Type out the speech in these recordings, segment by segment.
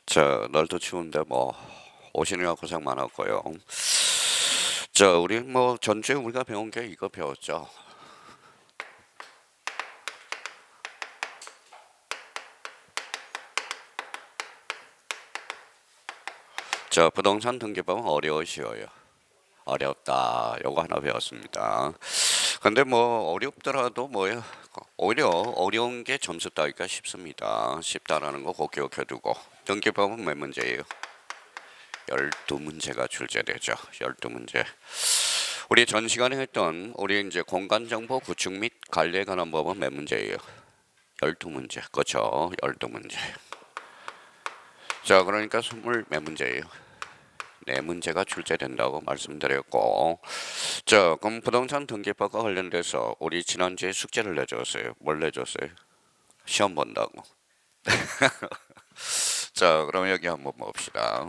자, 날도 추운데 뭐 오시느라 고생 많았고요. 우리 뭐 전주에 우리가 배운 게 이거 배웠죠. 부동산 등기법은 어려워 쉬워요. 어렵다. 요거 하나 배웠습니다. 근데 뭐 어렵더라도 뭐요? 오히려 어려운 게 점수 따기가 쉽습니다. 쉽다라는 거 꼭 기억해두고. 등기법은 몇 문제예요? 12문제가 출제되죠. 12문제. 우리 전 시간에 했던 우리 이제 공간정보 구축 및 관리에 관한 법은 몇 문제예요? 12문제. 그렇죠. 12문제. 자, 그러니까 20 몇 문제예요? 4문제가 출제된다고 말씀드렸고. 자, 그럼 부동산 등기법과 관련돼서 우리 지난주에 숙제를 내줬어요. 뭘 내줬어요? 시험 본다고. 자, 그럼 여기 한번 봅시다.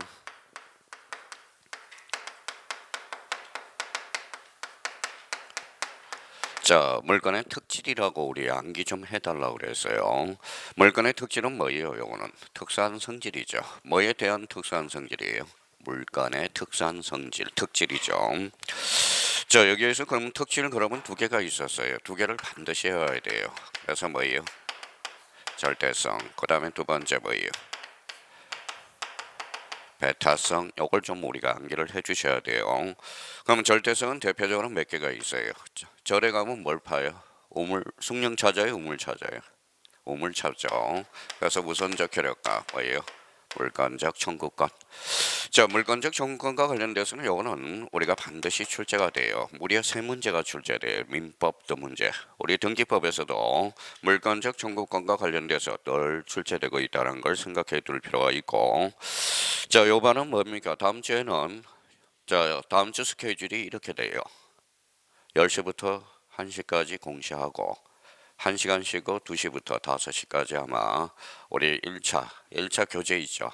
자, 물건의 특질이라고 우리 암기 좀 해달라고 그랬어요. 물건의 특질은 뭐예요? 요거는 특수한 성질이죠. 뭐에 대한 특수한 성질이에요? 물건의 특수한 성질, 특질이죠. 자, 여기에서 그럼 특질은 그러면 두 개가 있었어요. 두 개를 반드시 해야 돼요. 그래서 뭐예요? 절대성. 그 다음에 두 번째 뭐예요? 베타성. 요걸 좀 우리가 암기를 해주셔야 돼요. 그럼 절대성은 대표적으로 몇 개가 있어요. 절에 가면 뭘 파요? 우물, 숭령 찾아요? 우물 찾아요? 우물 찾죠. 그래서 우선적 효력가 뭐예요? 물건적 청구권. 자, 물건적 청구권과 관련돼서는 요거는 우리가 반드시 출제가 돼요. 무려 3문제가 출제돼요. 민법도 문제. 우리 등기법에서도 물건적 청구권과 관련돼서 늘 출제되고 있다는 걸 생각해 둘 필요가 있고. 자, 요반은 뭡니까? 다음 주에는 다음 주 스케줄이 이렇게 돼요. 10시부터 1시까지 공시하고 1시간 쉬고 2시부터 5시까지 아마 우리 1차 교재 있죠.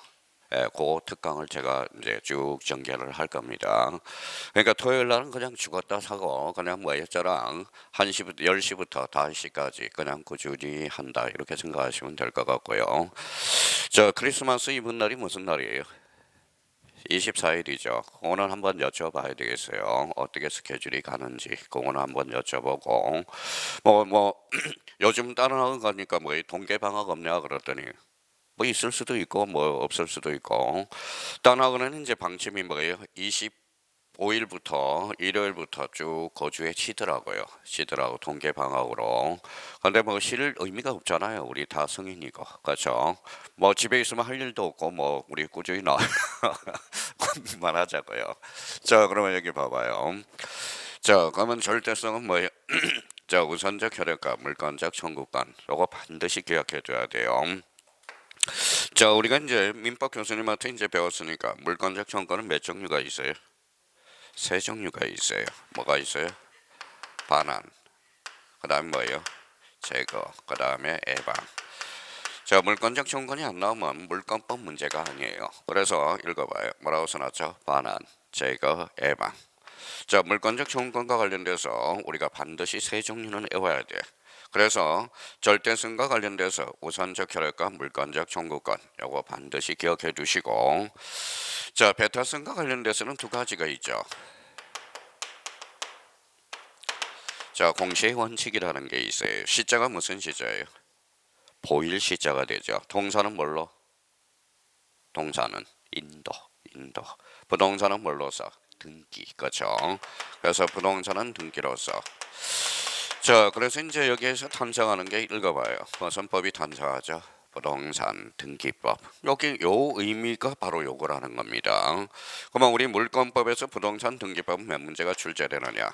예, 그 특강을 제가 이제 쭉 전개를 할 겁니다. 그러니까 토요일 날은 그냥 죽었다 사고 그냥 저랑 1시부터 10시부터 5시까지 그냥 꾸준히 한다 이렇게 생각하시면 될 것 같고요. 크리스마스 이브 날이 무슨 날이에요? 24일이죠. 그거는 한번 여쭤봐야 되겠어요. 어떻게 스케줄이 가는지 그거는 한번 여쭤보고 요즘 다른 학원 가니까 뭐 동계 방학 없냐 그랬더니 뭐 있을 수도 있고 뭐 없을 수도 있고 다른 학원은 이제 방침이 뭐예요? 25일부터 일요일부터 쭉 거주에 쉬더라고요. 동계 방학으로. 근데 뭐 쉴 의미가 없잖아요. 우리 다 성인이고. 그렇죠? 뭐 집에 있으면 할 일도 없고 뭐 우리 꾸준히 나 공부만 하자고요. 자, 그러면 여기 봐봐요. 자, 그러면 절대성은 뭐예요? 자, 우선적 효력과 물건적 청구권. 요거 반드시 기억해 둬야 돼요. 자, 우리가 이제 민법 교수님한테 이제 배웠으니까 물건적 청구권은 몇 종류가 있어요? 3종류가 있어요. 뭐가 있어요? 반환. 그 다음에 뭐예요? 제거. 그 다음에 예방. 자, 물건적 청구권이 안 나오면 물건법 문제가 아니에요. 그래서 읽어봐요. 뭐라고 써놨죠? 반환, 제거, 예방. 자, 물건적 청구권과 관련돼서 우리가 반드시 3종류는 외워야 돼. 그래서 절대성과 관련돼서 우선적 효력과 물건적 청구권 요거 반드시 기억해 두시고, 자, 베타성과 관련돼서는 2가지가 있죠. 자, 공시의 원칙이라는 게 있어요. 시자가 무슨 시자예요? 보일 시자가 되죠. 동사는 뭘로? 동사는 인도. 부동산은 뭘로 써? 등기. 그렇죠. 그래서 부동산은 등기로서. 자, 그래서 이제 여기에서 탄생하는 게 읽어봐요. 무슨 법이 탄생하죠? 부동산 등기법. 여기 요 의미가 바로 요거라는 겁니다. 그러면 우리 물권법에서 부동산 등기법은 몇 문제가 출제되느냐?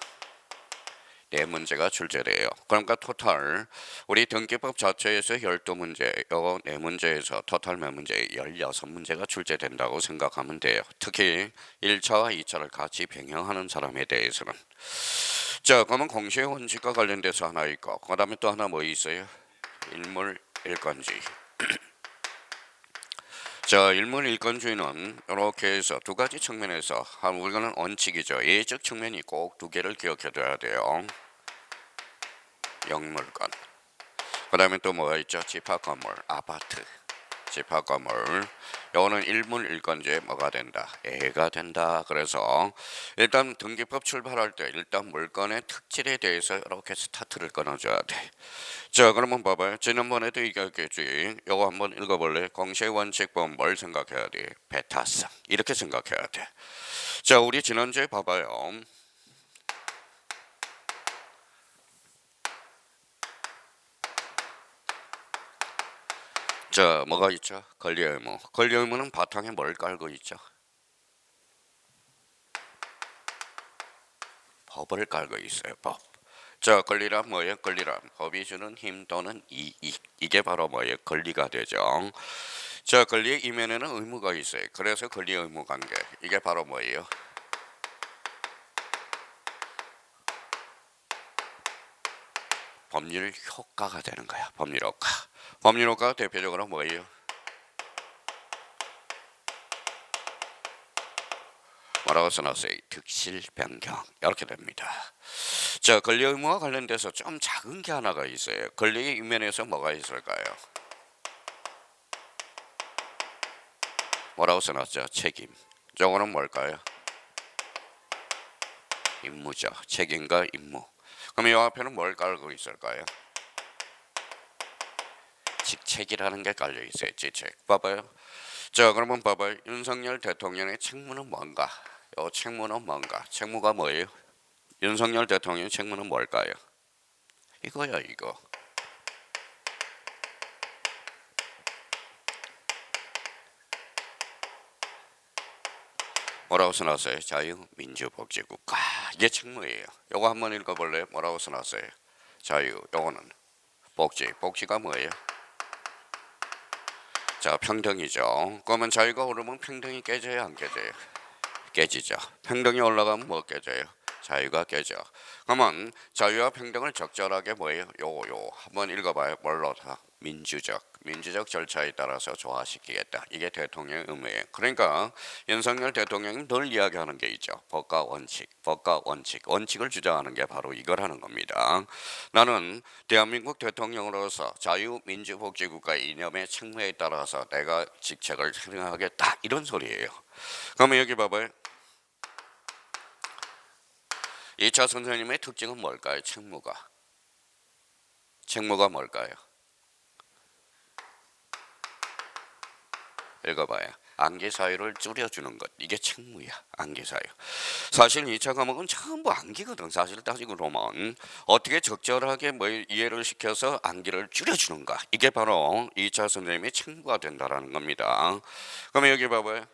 4문제가 출제돼요. 그러니까 토탈 우리 등기법 자체에서 12문제, 요 4문제에서 토탈 몇 문제? 16문제가 출제된다고 생각하면 돼요. 특히 1차와 2차를 같이 병행하는 사람에 대해서는. 자, 그러면 공시의 원칙과 관련돼서 하나 있고, 그 다음에 또 하나 뭐 있어요? 일물일건주의. 자, 일물일건주의는 이렇게 해서 2가지 측면에서 우리는 원칙이죠. 예적 측면이 꼭 2개를 기억해둬야 돼요. 영물권. 그 다음에 또 뭐가 있죠? 집합건물, 아파트. 집합과물. 요거는 일문일건지에 뭐가 된다? 애가 된다. 그래서 일단 등기법 출발할 때 일단 물건의 특질에 대해서 이렇게 스타트를 끊어줘야 돼. 자, 그러면 봐봐요. 지난번에도 얘기했겠지. 요거 한번 읽어볼래? 공시의 원칙법 뭘 생각해야 돼? 배타성. 이렇게 생각해야 돼. 자, 우리 지난주에 봐봐요. 자, 뭐가 있죠? 권리 의무. 권리 의무는 바탕에 뭘 깔고 있죠? 법을 깔고 있어요. 법. 자, 권리란 뭐예요? 권리란 법이 주는 힘 또는 이익. 이게 바로 뭐예요? 권리가 되죠. 자, 권리의 이면에는 의무가 있어요. 그래서 권리 의무 관계. 이게 바로 뭐예요? 법률 효과가 되는 거야. 법률 효과. 법률 효과가 대표적으로 뭐예요? 뭐라고 써놨어요? 득실 변경. 이렇게 됩니다. 자, 권리 의무와 관련돼서 좀 작은 게 하나가 있어요. 권리의 이면에서 뭐가 있을까요? 뭐라고 써놨죠? 책임. 저거는 뭘까요? 임무죠. 책임과 임무. 그럼 이 앞에는 뭘 깔고 있을까요? 직책이라는 게 깔려 있어요. 직책. 봐봐요. 자, 그러면 봐봐요. 윤석열 대통령의 책무는 뭔가? 요 책무는 뭔가? 책무가 뭐예요? 윤석열 대통령의 책무는 뭘까요? 이거야, 이거. 뭐라고 써놨어요? 자유민주복지국가. 이게 책무예요. 요거 한번 읽어볼래요? 뭐라고 써놨어요? 자유. 요거는 복지. 복지가 뭐예요? 자, 평등이죠. 그러면 자유가 오르면 평등이 깨져요, 안 깨져요? 깨지죠. 평등이 올라가면 뭐 깨져요? 자유가 깨져. 그러면 자유와 평등을 적절하게 뭐예요? 요 한번 읽어봐요. 뭘로 다? 민주적 절차에 따라서 조화시키겠다. 이게 대통령의 의무예요. 그러니까 윤석열 대통령이 늘 이야기하는 게 있죠. 법과 원칙, 원칙을 주장하는 게 바로 이거라는 겁니다. 나는 대한민국 대통령으로서 자유민주복지국가 이념의 책무에 따라서 내가 직책을 수행하겠다. 이런 소리예요. 그러면 여기 봐봐요. 2차 선생님의 특징은 뭘까요? 책무가 뭘까요? 읽어봐요. 암기사유를 줄여주는 것. 이게 책무야. 암기사유. 사실 2차 과목은 전부 암기거든. 사실 따지고 보면 어떻게 적절하게 뭐 이해를 시켜서 암기를 줄여주는가. 이게 바로 2차 선생님의 책무가 된다라는 겁니다. 그러면 여기 봐봐요.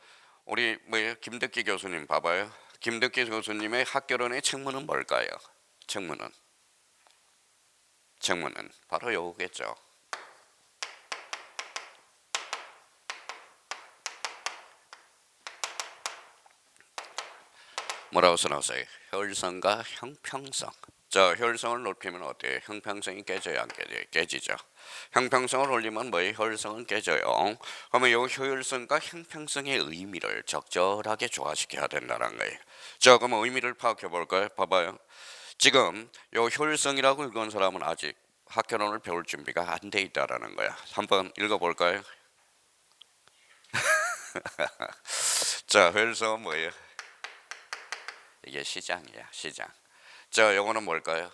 우리 김덕기 교수님 봐봐요. 김덕기 교수님의 학교론의 책무는 뭘까요? 책무는 바로 요거겠죠. 뭐라고 써놨어요? 효율성과 형평성. 자, 효율성을 높이면 어때요? 형평성이 깨져요, 안 깨져요? 깨지죠. 형평성을 올리면 뭐예요? 효율성은 깨져요. 그러면 이 효율성과 형평성의 의미를 적절하게 조화시켜야 된다는 거예요. 자, 그럼 의미를 파악해 볼까요? 봐봐요. 지금 이 효율성이라고 읽은 사람은 아직 학교론을 배울 준비가 안 돼 있다라는 거야. 한번 읽어볼까요? 자, 효율성은 뭐예요? 이게 시장이야, 시장. 자, 요거는 뭘까요?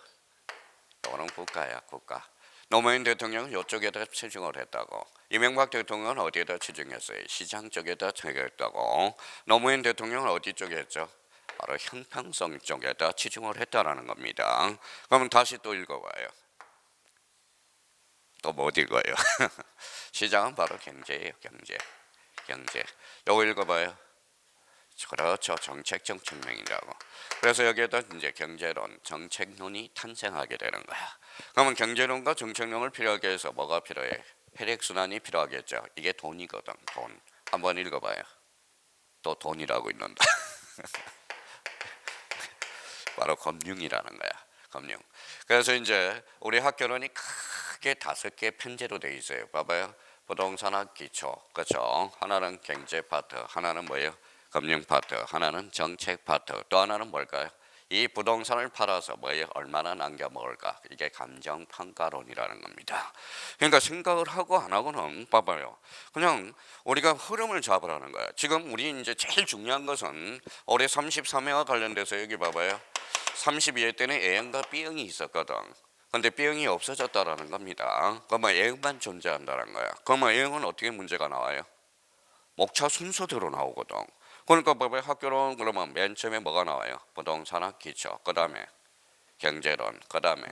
요거는 국가야, 국가. 노무현 대통령은 이쪽에다 치중을 했다고. 이명박 대통령은 어디에다 치중했어요? 시장 쪽에다 치중했다고. 노무현 대통령은 어디 쪽에 했죠? 바로 형평성 쪽에다 치중을 했다라는 겁니다. 그러면 다시 또 읽어봐요. 또 못 읽어요. 시장은 바로 경제예요, 경제. 요거 읽어봐요. 그렇죠. 정책적 측면이라고. 그래서 여기에다 이제 경제론, 정책론이 탄생하게 되는 거야. 그러면 경제론과 정책론을 필요하게 해서 뭐가 필요해? 혈액순환이 필요하겠죠. 이게 돈이거든. 돈. 한번 읽어봐요. 또 돈이라고 있는다. 바로 금융이라는 거야. 금융. 그래서 이제 우리 학교론이 크게 5개 편제로 돼 있어요. 봐봐요. 부동산학 기초, 그렇죠. 하나는 경제 파트, 하나는 뭐예요? 금융 파트, 하나는 정책 파트, 또 하나는 뭘까요? 이 부동산을 팔아서 뭐에 얼마나 남겨 먹을까? 이게 감정평가론이라는 겁니다. 그러니까 생각을 하고 안 하고는 봐봐요. 그냥 우리가 흐름을 잡으라는 거야. 지금 우리 이제 제일 중요한 것은 올해 33회와 관련돼서 여기 봐봐요. 32회 때는 A형과 B형이 있었거든. 근데 B형이 없어졌다라는 겁니다. 그러면 A형만 존재한다는 거야. 그러면 A형은 어떻게 문제가 나와요? 목차 순서대로 나오거든. 그러니까 법의 학교론 그러면 맨 처음에 뭐가 나와요? 부동산학 기초, 그 다음에 경제론, 그 다음에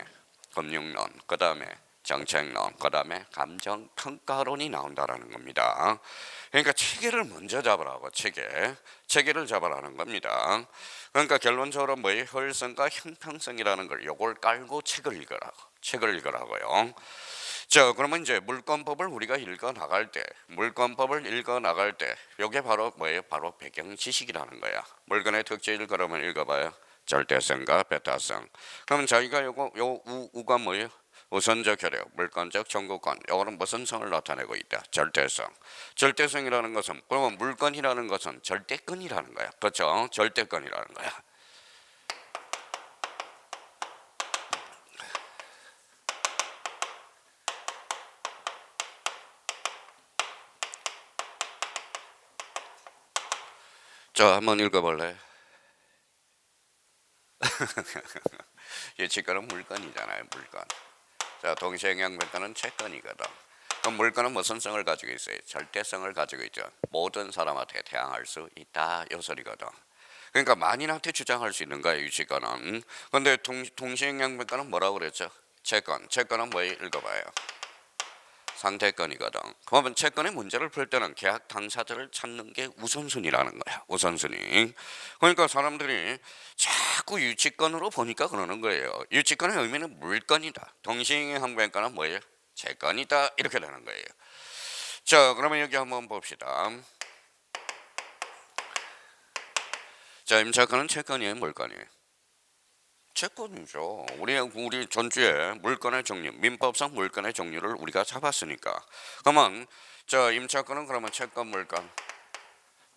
금융론, 그 다음에 정책론, 그 다음에 감정평가론이 나온다라는 겁니다. 그러니까 체계를 먼저 잡으라고, 체계를 잡으라는 겁니다. 그러니까 결론적으로 뭐의 효율성과 형평성이라는 걸 요걸 깔고 책을 읽으라고요. 자, 그러면 이제 물권법을 우리가 읽어 나갈 때, 요게 바로 뭐예요? 바로 배경 지식이라는 거야. 물건의 특질을 그러면 읽어봐요. 절대성과 배타성. 그러면 자기가 요 우가 뭐예요? 우선적 효력, 물권적 청구권. 요거는 무슨 성을 나타내고 있다? 절대성. 절대성이라는 것은 그러면 물건이라는 것은 절대권이라는 거야. 그렇죠? 절대권이라는 거야. 자, 한번 읽어볼래? 예치권은 물건이잖아요. 물건. 자, 동시행영변권은 채권이거든. 그럼 물건은 무슨 성을 가지고 있어요? 절대성을 가지고 있죠. 모든 사람한테 대항할 수 있다. 요 소리거든. 그러니까 만인한테 주장할 수 있는 거예요. 유치권은. 근데 동시행영변권은 뭐라고 그랬죠? 채권은 뭐예요? 읽어봐요. 상대권이거든. 그러면 채권의 문제를 풀 때는 계약 당사자를 찾는 게 우선순위라는 거야. 우선순위. 그러니까 사람들이 자꾸 유치권으로 보니까 그러는 거예요. 유치권의 의미는 물건이다. 동시행항변권은 뭐예요? 채권이다. 이렇게 되는 거예요. 자, 그러면 여기 한번 봅시다. 자, 임차권은 채권이에요? 물건이에요? 채권이죠. 우리 전주에 물건의 종류, 민법상 물건의 종류를 우리가 잡았으니까. 그러면 저 임차권은 그러면 채권, 물건,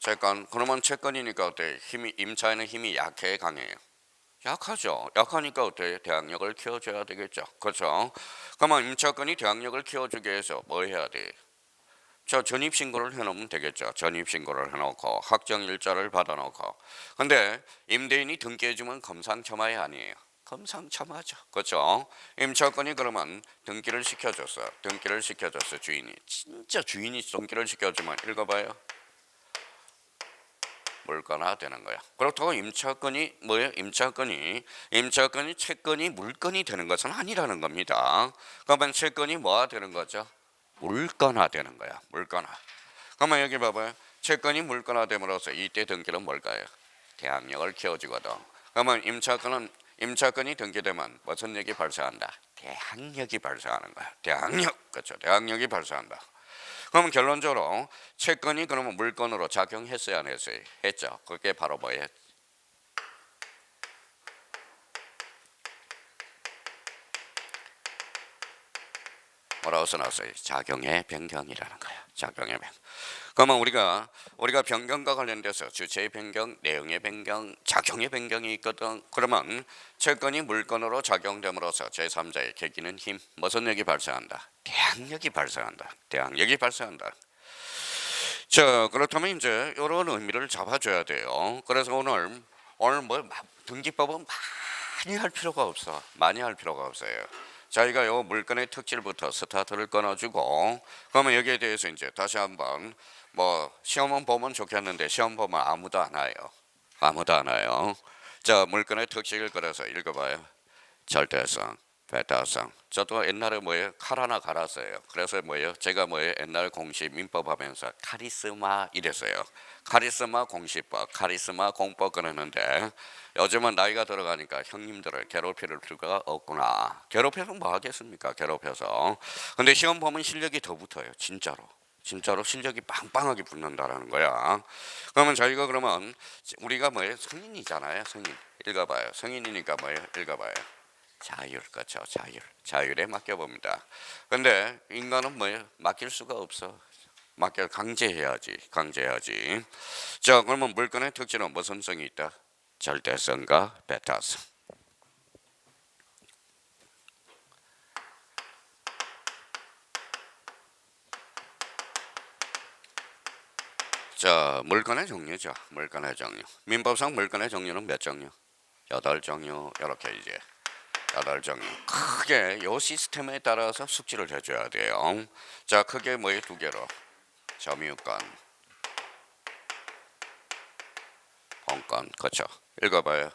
채권. 그러면 채권이니까 어때? 임차에는 힘이 약해, 강해요? 약하죠. 약하니까 어때? 대항력을 키워줘야 되겠죠. 그렇죠? 그러면 임차권이 대항력을 키워주기 위해서 뭐 해야 돼? 저 전입신고를 해놓으면 되겠죠. 전입신고를 해놓고 확정일자를 받아놓고. 근데 임대인이 등기해주면 검상첨화이 아니에요. 검상첨화죠. 그렇죠? 임차권이 그러면 등기를 시켜줬어. 주인이. 진짜 주인이 등기를 시켜주면 읽어봐요. 물건화 되는 거야. 그렇다고 임차권이 뭐예요? 임차권이 채권이 물건이 되는 것은 아니라는 겁니다. 그러면 채권이 뭐가 되는 거죠? 물건화 되는 거야. 물건화. 그러면 여기 봐봐요. 채권이 물건화됨으로써 이때 등기는 뭘까요? 대항력을 키워주거든. 그러면 임차권이 등기되면 무슨 lực 발생한다? 대항력이 발생하는 거야. 대항력. 그렇죠. 대항력이 발생한다. 그러면 결론적으로 채권이 그러면 물건으로 작용했어야 안 했어요? 했죠. 그게 바로 뭐예요? 뭐라고 써놨어요? 작용의 변경이라는 거야. 작용의 변경. 그러면 우리가 변경과 관련돼서 주체의 변경, 내용의 변경, 작용의 변경이 있거든. 그러면 채권이 물건으로 작용됨으로써 제3자의 개기는 힘, 무슨力발생한다? 대항력이 발생한다. 자, 그렇다면 이제 이런 의미를 잡아줘야 돼요. 그래서 오늘 뭐 등기법은 많이 할 필요가 없어요. 자기가 요 물건의 특질부터 스타트를 끊어주고, 그러면 여기에 대해서 이제 다시 한번 뭐 시험은 보면 좋겠는데 시험 보면 아무도 안 와요. 자, 물건의 특질을 그래서 읽어봐요. 절대성, 배타성. 저도 옛날에 뭐예요? 칼 하나 갈았어요. 그래서 뭐예요? 제가 뭐예요? 옛날 공시 민법 하면서 카리스마 이랬어요. 카리스마 공시법, 카리스마 공법 그랬는데 요즘은 나이가 들어가니까 형님들을 괴롭힐 필요가 없구나. 괴롭혀서 뭐 하겠습니까? 괴롭혀서. 근데 시험 보면 실력이 더 붙어요. 진짜로 실력이 빵빵하게 붙는다라는 거야. 그러면 저희가 그러면 우리가 뭐예요? 성인이잖아요. 성인. 읽어봐요. 성인이니까 뭐예요? 읽어봐요. 자율, 그렇죠. 자율에 맡겨봅니다. 근데 인간은 뭐예요? 맡길 수가 없어. 강제해야지. 자, 그러면 물건의 특징은 무슨 성이 있다? 절대성과 베타성. 자, 물건의 종류죠. 물건의 종류. 민법상 물건의 종류는 몇 종류? 8종류. 이렇게 이제 8종류. 크게 요 시스템에 따라서 숙지를 해줘야 돼요. 자, 크게 뭐에 두 개로. 점유권, 본권. 그렇죠. 읽어봐요.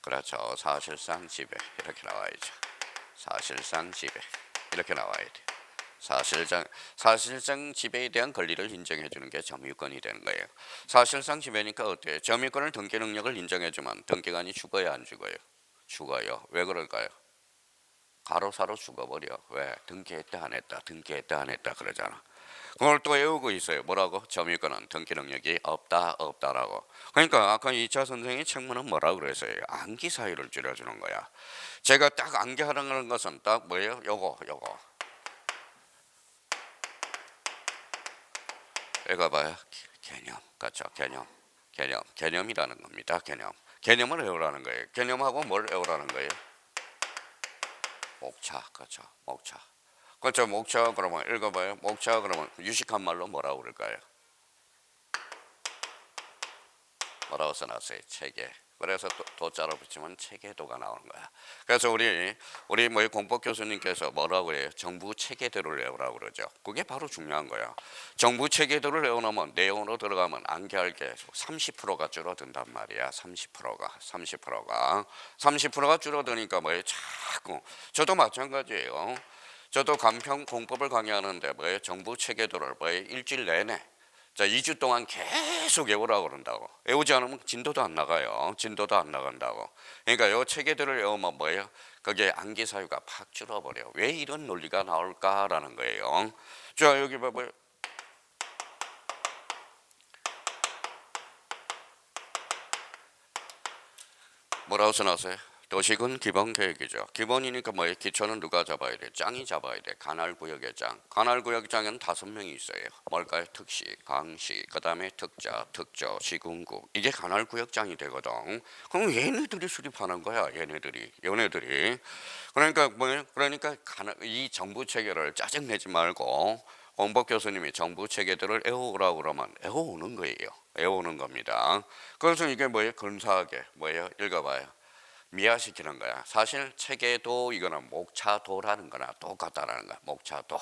그렇죠. 사실상 지배. 이렇게 나와야죠. 사실상 지배. 이렇게 나와야 돼. 사실상 지배에 대한 권리를 인정해 주는 게 점유권이 되는 거예요. 사실상 지배니까 어때요? 점유권을 등기 능력을 인정해주면 등기관이 죽어야 안 죽어요? 죽어요. 왜 그럴까요? 가로사로 죽어버려. 왜? 등기했다 안 했다. 등기했다 안 했다 그러잖아. 그걸 또 외우고 있어요. 뭐라고? 점유권은 등기 능력이 없다라고. 그러니까 아까 2차 선생이 책문은 뭐라고 그랬어요? 암기 사유를 줄여주는 거야. 제가 딱 암기하라는 것은 딱 뭐예요? 요거. 읽어봐요. 개념. 그렇죠. 개념이라는 겁니다. 개념을 외우라는 거예요. 개념하고 뭘 외우라는 거예요? 목차. 그렇죠. 목차 그러면 읽어봐요. 목차 그러면 유식한 말로 뭐라고 그럴까요? 뭐라고 써놨어요? 체계. 그래서 도자로 붙이면 체계도가 나오는 거야. 그래서 우리 뭐 공법 교수님께서 뭐라고 해요? 정부 체계도를 외우라고 그러죠. 그게 바로 중요한 거야. 정부 체계도를 외워놓으면 내용으로 들어가면 암기할 게 30%가 줄어든단 말이야. 30%가 줄어드니까 뭐예요? 자꾸 저도 마찬가지예요. 저도 간편 공법을 강의하는데 뭐예요? 정부 체계도를 뭐예요? 일주일 내내. 자, 2주 동안 계속 외우라고 그런다고. 외우지 않으면 진도도 안 나가요. 진도도 안 나간다고. 그러니까 요 체계들을 외우면 뭐예요? 그게 암기 사유가 팍 줄어버려. 왜 이런 논리가 나올까라는 거예요. 자, 여기 봐봐요. 뭐라고 써놨어요? 도시군 기본 계획이죠. 기본이니까 뭐예요? 기초는 누가 잡아야 돼? 짱이 잡아야 돼. 관할구역의 짱. 관할구역장에는 5명이 있어요. 뭘까요? 특시, 강시, 그 다음에 특자, 특조, 시군국. 이게 관할구역장이 되거든. 그럼 얘네들이 수립하는 거야. 얘네들이. 그러니까 뭐예요? 그러니까 이 정부 체계를 짜증내지 말고 공법 교수님이 정부 체계들을 외우라고 그러면 외워오는 거예요. 외우는 겁니다. 그래서 이게 뭐예요? 근사하게 뭐예요? 읽어봐요. 미화시키는 거야. 사실 체계도 이거는 목차도라는 거나 똑같다라는 거야. 목차도.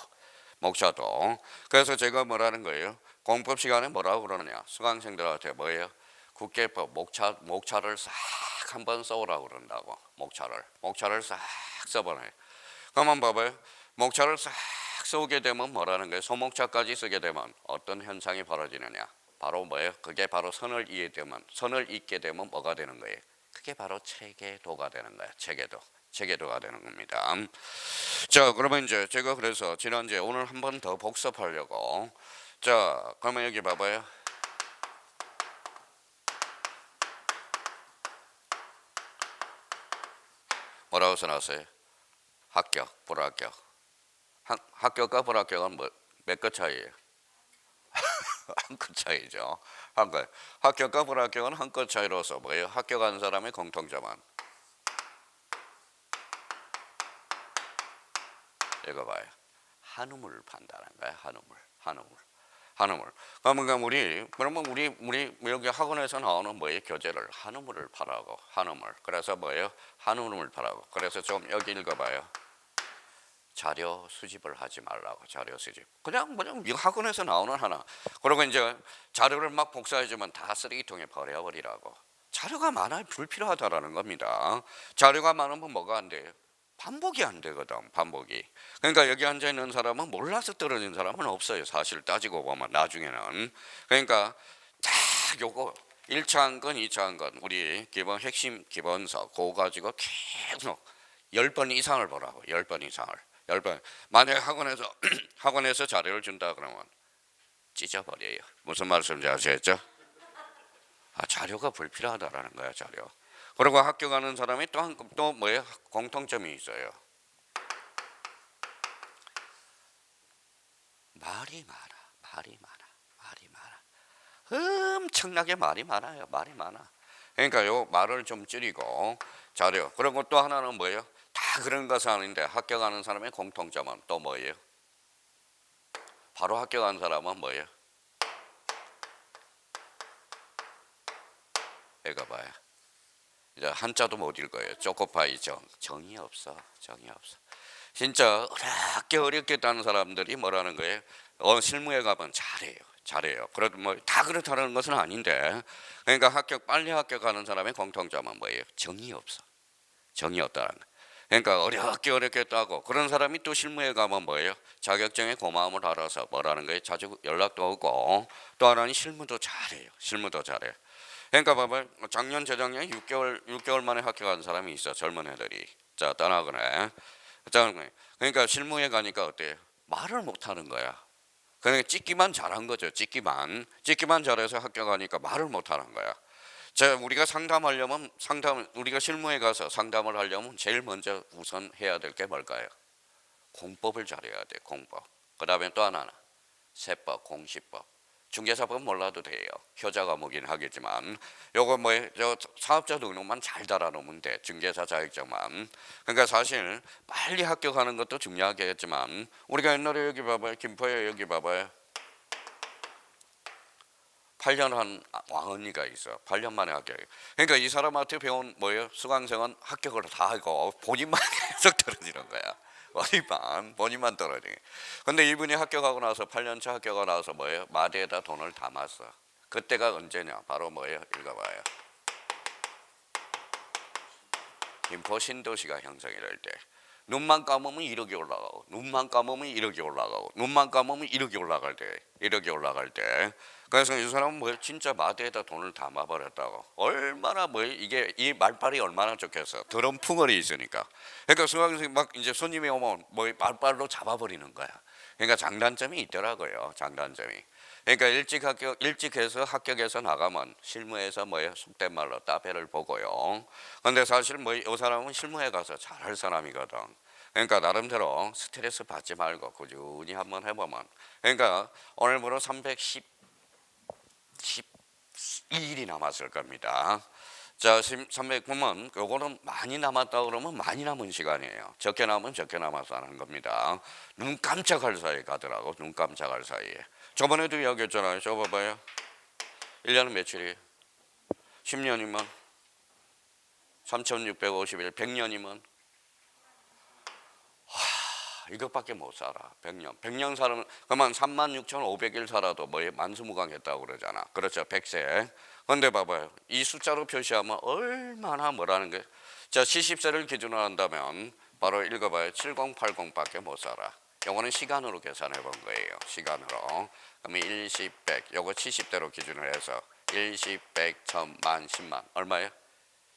그래서 제가 뭐라는 거예요? 공법 시간에 뭐라고 그러느냐? 수강생들한테 뭐예요? 국계법 목차를 싹 한번 써오라고 그런다고. 목차를 싹 써보네. 그러면 봐봐요. 목차를 싹 써오게 되면 뭐라는 거예요? 소목차까지 쓰게 되면 어떤 현상이 벌어지느냐? 바로 뭐예요? 그게 바로 선을 잇게 되면 뭐가 되는 거예요? 그게 바로 체계도가 되는 거야. 체계도가 되는 겁니다. 자, 그러면 이제 제가 그래서 지난주에 오늘 한 번 더 복습하려고. 자, 그러면 여기 봐봐요. 뭐라고 써놨어요? 합격, 불합격. 합격과 불합격은 몇 끗 차이예요? 한 끗 차이죠. 합격과 불합격은 한 끗 차이로서 뭐예요? 합격한 사람의 공통점은 읽어봐요. 한우물을 판다는 거야. 한우물. 그러면 우리 여기 학원에서 나오는 뭐예요? 교재를 한우물을 파라고. 한우물. 그래서 뭐예요? 한우물을 파라고. 그래서 좀 여기 읽어봐요. 자료 수집을 하지 말라고. 자료 수집. 그냥 학원에서 나오는 하나. 그리고 이제 자료를 막 복사해주면 다 쓰레기통에 버려버리라고. 자료가 많아 불필요하다라는 겁니다. 자료가 많으면 뭐가 안 돼요? 반복이 안 되거든. 그러니까 여기 앉아 있는 사람은 몰라서 떨어진 사람은 없어요. 사실 따지고 보면 나중에는. 그러니까 딱 요거 1차 한 건, 2차 한 건, 우리 기본 핵심 기본서 그거 가지고 계속 10번 이상을 보라고. 10번 이상을. 10번. 만약 학원에서 자료를 준다 그러면 찢어버려요. 무슨 말씀인지 아시겠죠? 자료가 불필요하다라는 거야. 자료. 그리고 학교 가는 사람이 또 뭐예요? 공통점이 있어요. 말이 많아. 엄청나게 말이 많아요. 말이 많아. 그러니까 요 말을 좀 줄이고 자료. 그리고 또 하나는 뭐예요? 다 그런 것은 아닌데 합격하는 사람의 공통점은 또 뭐예요? 바로 합격한 사람은 뭐예요? 읽어봐요. 이제 한자도 못 읽어요. 초코파이 정이 없어. 정이 없어. 진짜 어렵게 따는 사람들이 뭐라는 거예요? 실무에 가면 잘해요. 잘해요. 그래도 뭐 다 그렇다는 것은 아닌데, 그러니까 빨리 합격하는 사람의 공통점은 뭐예요? 정이 없어. 정이 없다는 거. 그러니까 어렵게 따고 그런 사람이 또 실무에 가면 뭐예요? 자격증의 고마움을 알아서 뭐라는 거예요? 자주 연락도 오고 또 하나는 실무도 잘해요. 실무도 잘해요. 그러니까 봐봐요. 작년 재작년에 6개월 만에 합격한 사람이 있어. 젊은 애들이. 자, 떠나거네. 자, 그러니까 실무에 가니까 어때요? 말을 못 하는 거야. 그러니까 찍기만 잘한 거죠. 찍기만 잘해서 합격하니까 말을 못 하는 거야. 자, 우리가 우리가 실무에 가서 상담을 하려면 제일 먼저 우선 해야 될 게 뭘까요? 공법을 잘해야 돼. 공법. 그다음에 또 하나는 세법, 공시법. 중개사법은 몰라도 돼요. 효자 과목이긴 하겠지만 요거 저 사업자 등록만 잘 달아놓으면 돼. 중개사 자격증만. 그러니까 사실 빨리 합격하는 것도 중요하겠지만 우리가 옛날에 여기 봐봐요. 김포에 여기 봐봐요. 8년 한 왕언니가 있어. 8년 만에 합격. 그러니까 이 사람한테 배운 수강생은 합격을 다 하고 본인만 계속 떨어지는 거야. 본인만 떨어지게. 근데 이분이 합격하고 나서 8년차 합격하고 나서 마대에다 돈을 담았어. 그때가 언제냐? 바로 읽어봐요. 김포 신도시가 형성이 될 때. 눈만 감으면 1억이 올라가고 눈만 감으면 1억이 올라가고 눈만 감으면 1억이 올라갈 때 그래서 이 사람은 진짜 마대에다 돈을 담아버렸다고. 얼마나 이게 이 말빨이 얼마나 좋겠어. 더러운 풍월이 있으니까. 그러니까 수강생이 막 이제 손님이 오면 말빨로 잡아버리는 거야. 그러니까 장단점이 있더라고요. 장단점이. 그러니까 일찍 해서 합격해서 나가면 실무에서 속된 말로 따배를 보고요. 근데 사실 이 사람은 실무에 가서 잘할 사람이거든. 그러니까 나름대로 스트레스 받지 말고 꾸준히 한번 해보면. 그러니까 오늘부로 312일이 남았을 겁니다. 자, 300보면 요거는 많이 남았다 그러면 많이 남은 시간이에요. 적게 남으면 적게 남아서 하는 겁니다. 눈 깜짝할 사이에 가더라고. 눈 깜짝할 사이에. 저번에도 이야기했잖아요. 저 봐봐요. 1년은 며칠이에요? 10년이면 3650일. 100년이면 이것밖에 못 살아. 100년 살면 그만 36,500일 살아도 만수무강했다고 그러잖아. 그렇죠. 100세. 근데 봐봐요. 이 숫자로 표시하면 얼마나 뭐라는 게. 자, 70세를 기준으로 한다면 바로 읽어봐요. 7080밖에 못 살아. 요거는 시간으로 계산해 본 거예요. 시간으로. 그러면 1, 10, 100. 요거 70대로 기준을 해서 1, 10, 100, 1000, 만, 10만. 얼마예요?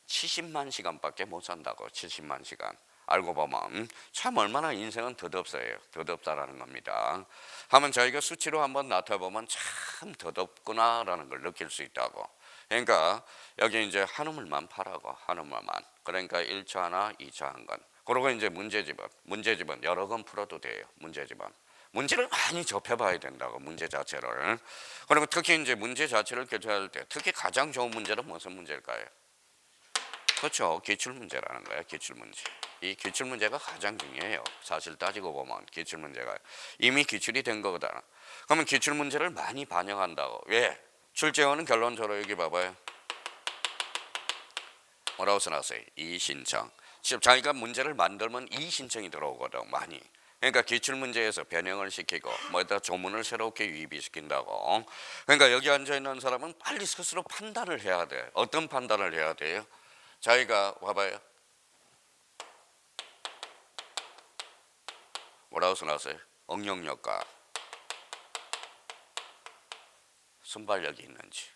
70만 시간밖에 못 산다고. 70만 시간. 알고 보면 참 얼마나 인생은 덧없어요. 덧없다라는 겁니다. 하면 저희가 수치로 한번 나타보면 참 덧없구나라는 걸 느낄 수 있다고. 그러니까 여기 이제 한우물만 파라고. 한우물만. 그러니까 1차 하나, 2차 한 건. 그리고 이제 문제집은 여러 건 풀어도 돼요. 문제를 많이 접해봐야 된다고. 문제 자체를. 그리고 특히 이제 문제 자체를 교체할 때 특히 가장 좋은 문제는 무슨 문제일까요? 그렇죠. 기출문제라는 거예요. 기출문제. 이 기출문제가 가장 중요해요. 사실 따지고 보면 기출문제가 이미 기출이 된 거거든. 그러면 기출문제를 많이 반영한다고. 왜? 출제원은 결론적으로 여기 봐봐요. 뭐라고 써놨어요? 이신청. 지금 자기가 문제를 만들면 이신청이 들어오거든. 많이. 그러니까 기출문제에서 변형을 시키고 뭐에다 조문을 새롭게 유입시킨다고. 그러니까 여기 앉아있는 사람은 빨리 스스로 판단을 해야 돼. 어떤 판단을 해야 돼요? 자기가 봐봐요. 뭐라고 써놨어요? 응용력과 순발력이 있는지.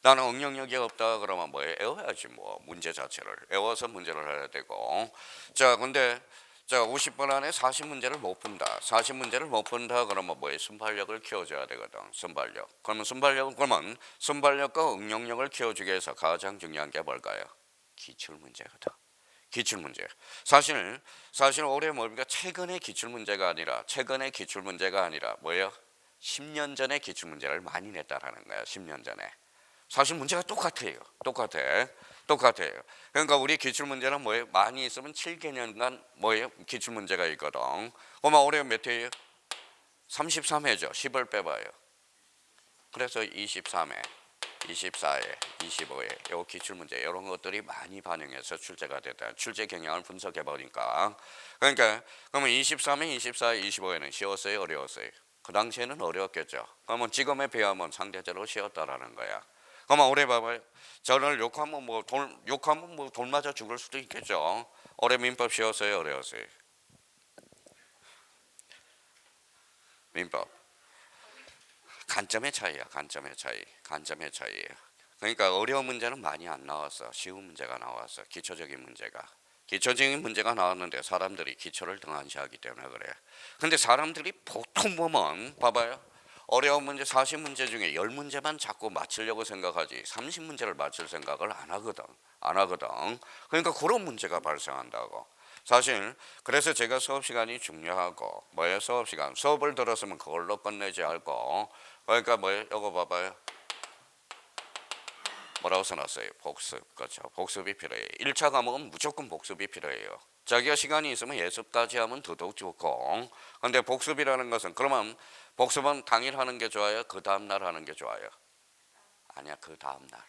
나는 응용력이 없다 그러면 애워야지 문제 자체를. 애워서 문제를 해야 되고. 자, 근데 50분 안에 40문제를 못 푼다. 40문제를 못 푼다 그러면 순발력을 키워줘야 되거든. 순발력. 그러면 순발력과 응용력을 키워주기 위해서 가장 중요한 게 뭘까요? 기출문제거든. 기출문제. 사실 올해 뭡니까? 최근의 기출문제가 아니라 뭐예요? 10년 전에 기출문제를 많이 냈다라는 거야. 10년 전에. 사실 문제가 똑같아요. 똑같아요. 그러니까 우리 기출문제는 뭐예요? 많이 있으면 7개년간 뭐예요? 기출문제가 있거든. 그러면 올해 몇 회예요? 33회죠. 10을 빼봐요. 그래서 23회, 24회, 25회 요 기출문제 이런 것들이 많이 반영해서 출제가 됐다. 출제 경향을 분석해 보니까 그러니까 그러면 23회, 24회, 25회는 쉬웠어요? 어려웠어요? 그 당시에는 어려웠겠죠. 그러면 지금에 비하면 상대적으로 쉬웠다라는 거야. 그러면 올해 봐봐요. 저를 욕하면 뭐 돌 맞아 죽을 수도 있겠죠. 올해 민법 쉬웠어요? 어려웠어요? 민법. 관점의 차이야. 관점의 차이예요. 그러니까 어려운 문제는 많이 안 나왔어. 쉬운 문제가 나왔어. 기초적인 문제가 나왔는데 사람들이 기초를 등한시하기 때문에 그래. 근데 사람들이 보통 보면 봐봐요. 어려운 문제 40문제 중에 10문제만 자꾸 맞추려고 생각하지 30문제를 맞출 생각을 안 하거든. 그러니까 그런 문제가 발생한다고. 사실 그래서 제가 수업 시간이 중요하고 뭐예요? 수업을 들었으면 그걸로 끝내지 않고 그러니까 뭐예요? 이거 봐봐요. 뭐라고 써놨어요? 복습. 그렇죠. 복습이 필요해요. 1차 과목은 무조건 복습이 필요해요. 자기가 시간이 있으면 예습까지 하면 더더욱 좋고. 근데 복습이라는 것은 그러면 복습은 당일 하는 게 좋아요? 그 다음날 하는 게 좋아요? 아니야. 그 다음날.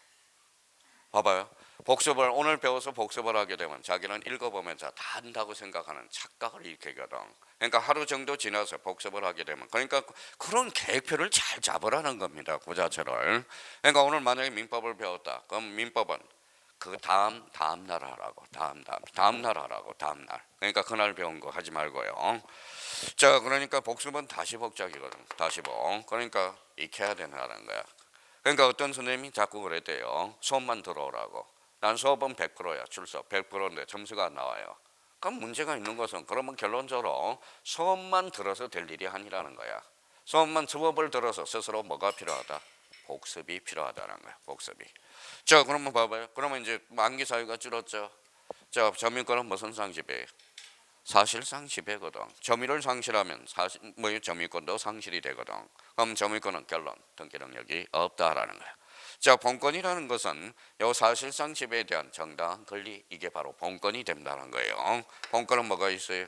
봐봐요. 복습을 오늘 배워서 복습을 하게 되면 자기는 읽어보면서 다 한다고 생각하는 착각을 일으키거든. 그러니까 하루 정도 지나서 복습을 하게 되면 그러니까 그런 계획표를 잘 잡으라는 겁니다. 그 자체를. 그러니까 오늘 만약에 민법을 배웠다. 그럼 민법은 그 다음 날 하라고. 다음 날 하라고. 다음 날. 그러니까 그날 배운 거 하지 말고요. 자, 그러니까 복습은 다시 복작이거든. 다시 복. 그러니까 익혀야 된다는 거야. 그러니까 어떤 선생님이 자꾸 그랬대요. 수업만 들어오라고. 난 수업은 100%야. 출석 100%인데 점수가 안 나와요. 그럼 문제가 있는 것은 그러면 결론적으로 수업만 들어서 될 일이 아니라는 거야. 수업을 들어서 스스로 뭐가 필요하다? 복습이 필요하다는 거야. 복습이. 자, 그러면 봐봐요. 그러면 이제 만기 사유가 줄었죠. 자, 점유권은 무슨 상실이에요? 사실상 지배거든. 점유를 상실하면 점유권도 상실이 되거든. 그럼 점유권은 결론 등기 능력이 없다라는 거야. 자, 본권이라는 것은 요 사실상 지배에 대한 정당한 권리 이게 바로 본권이 된다는 거예요. 본권은 뭐가 있어요?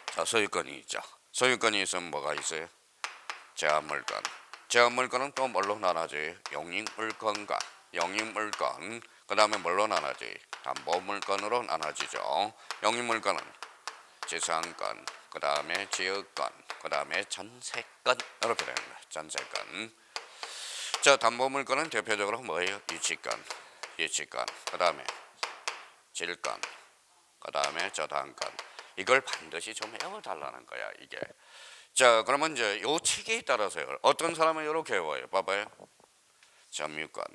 자, 소유권이 있죠. 소유권이 있으면 뭐가 있어요? 제한물권. 제한물권은 또 뭘로 나눠지? 용익물권과 영익물권. 그 다음에 뭘로 나눠지? 담보물권으로 나눠지죠. 용익물권은 지상권, 그 다음에 지역권, 그 다음에 전세권 이렇게 되는 거예요. 전세권. 자, 담보물권은 대표적으로 뭐예요? 유치권, 그 다음에 질권, 그 다음에 저당권. 이걸 반드시 좀 외워달라는 거야 이게. 자, 그러면 이제 요 체계에 따라서요. 어떤 사람은 이렇게 외워요. 봐봐요. 점유권,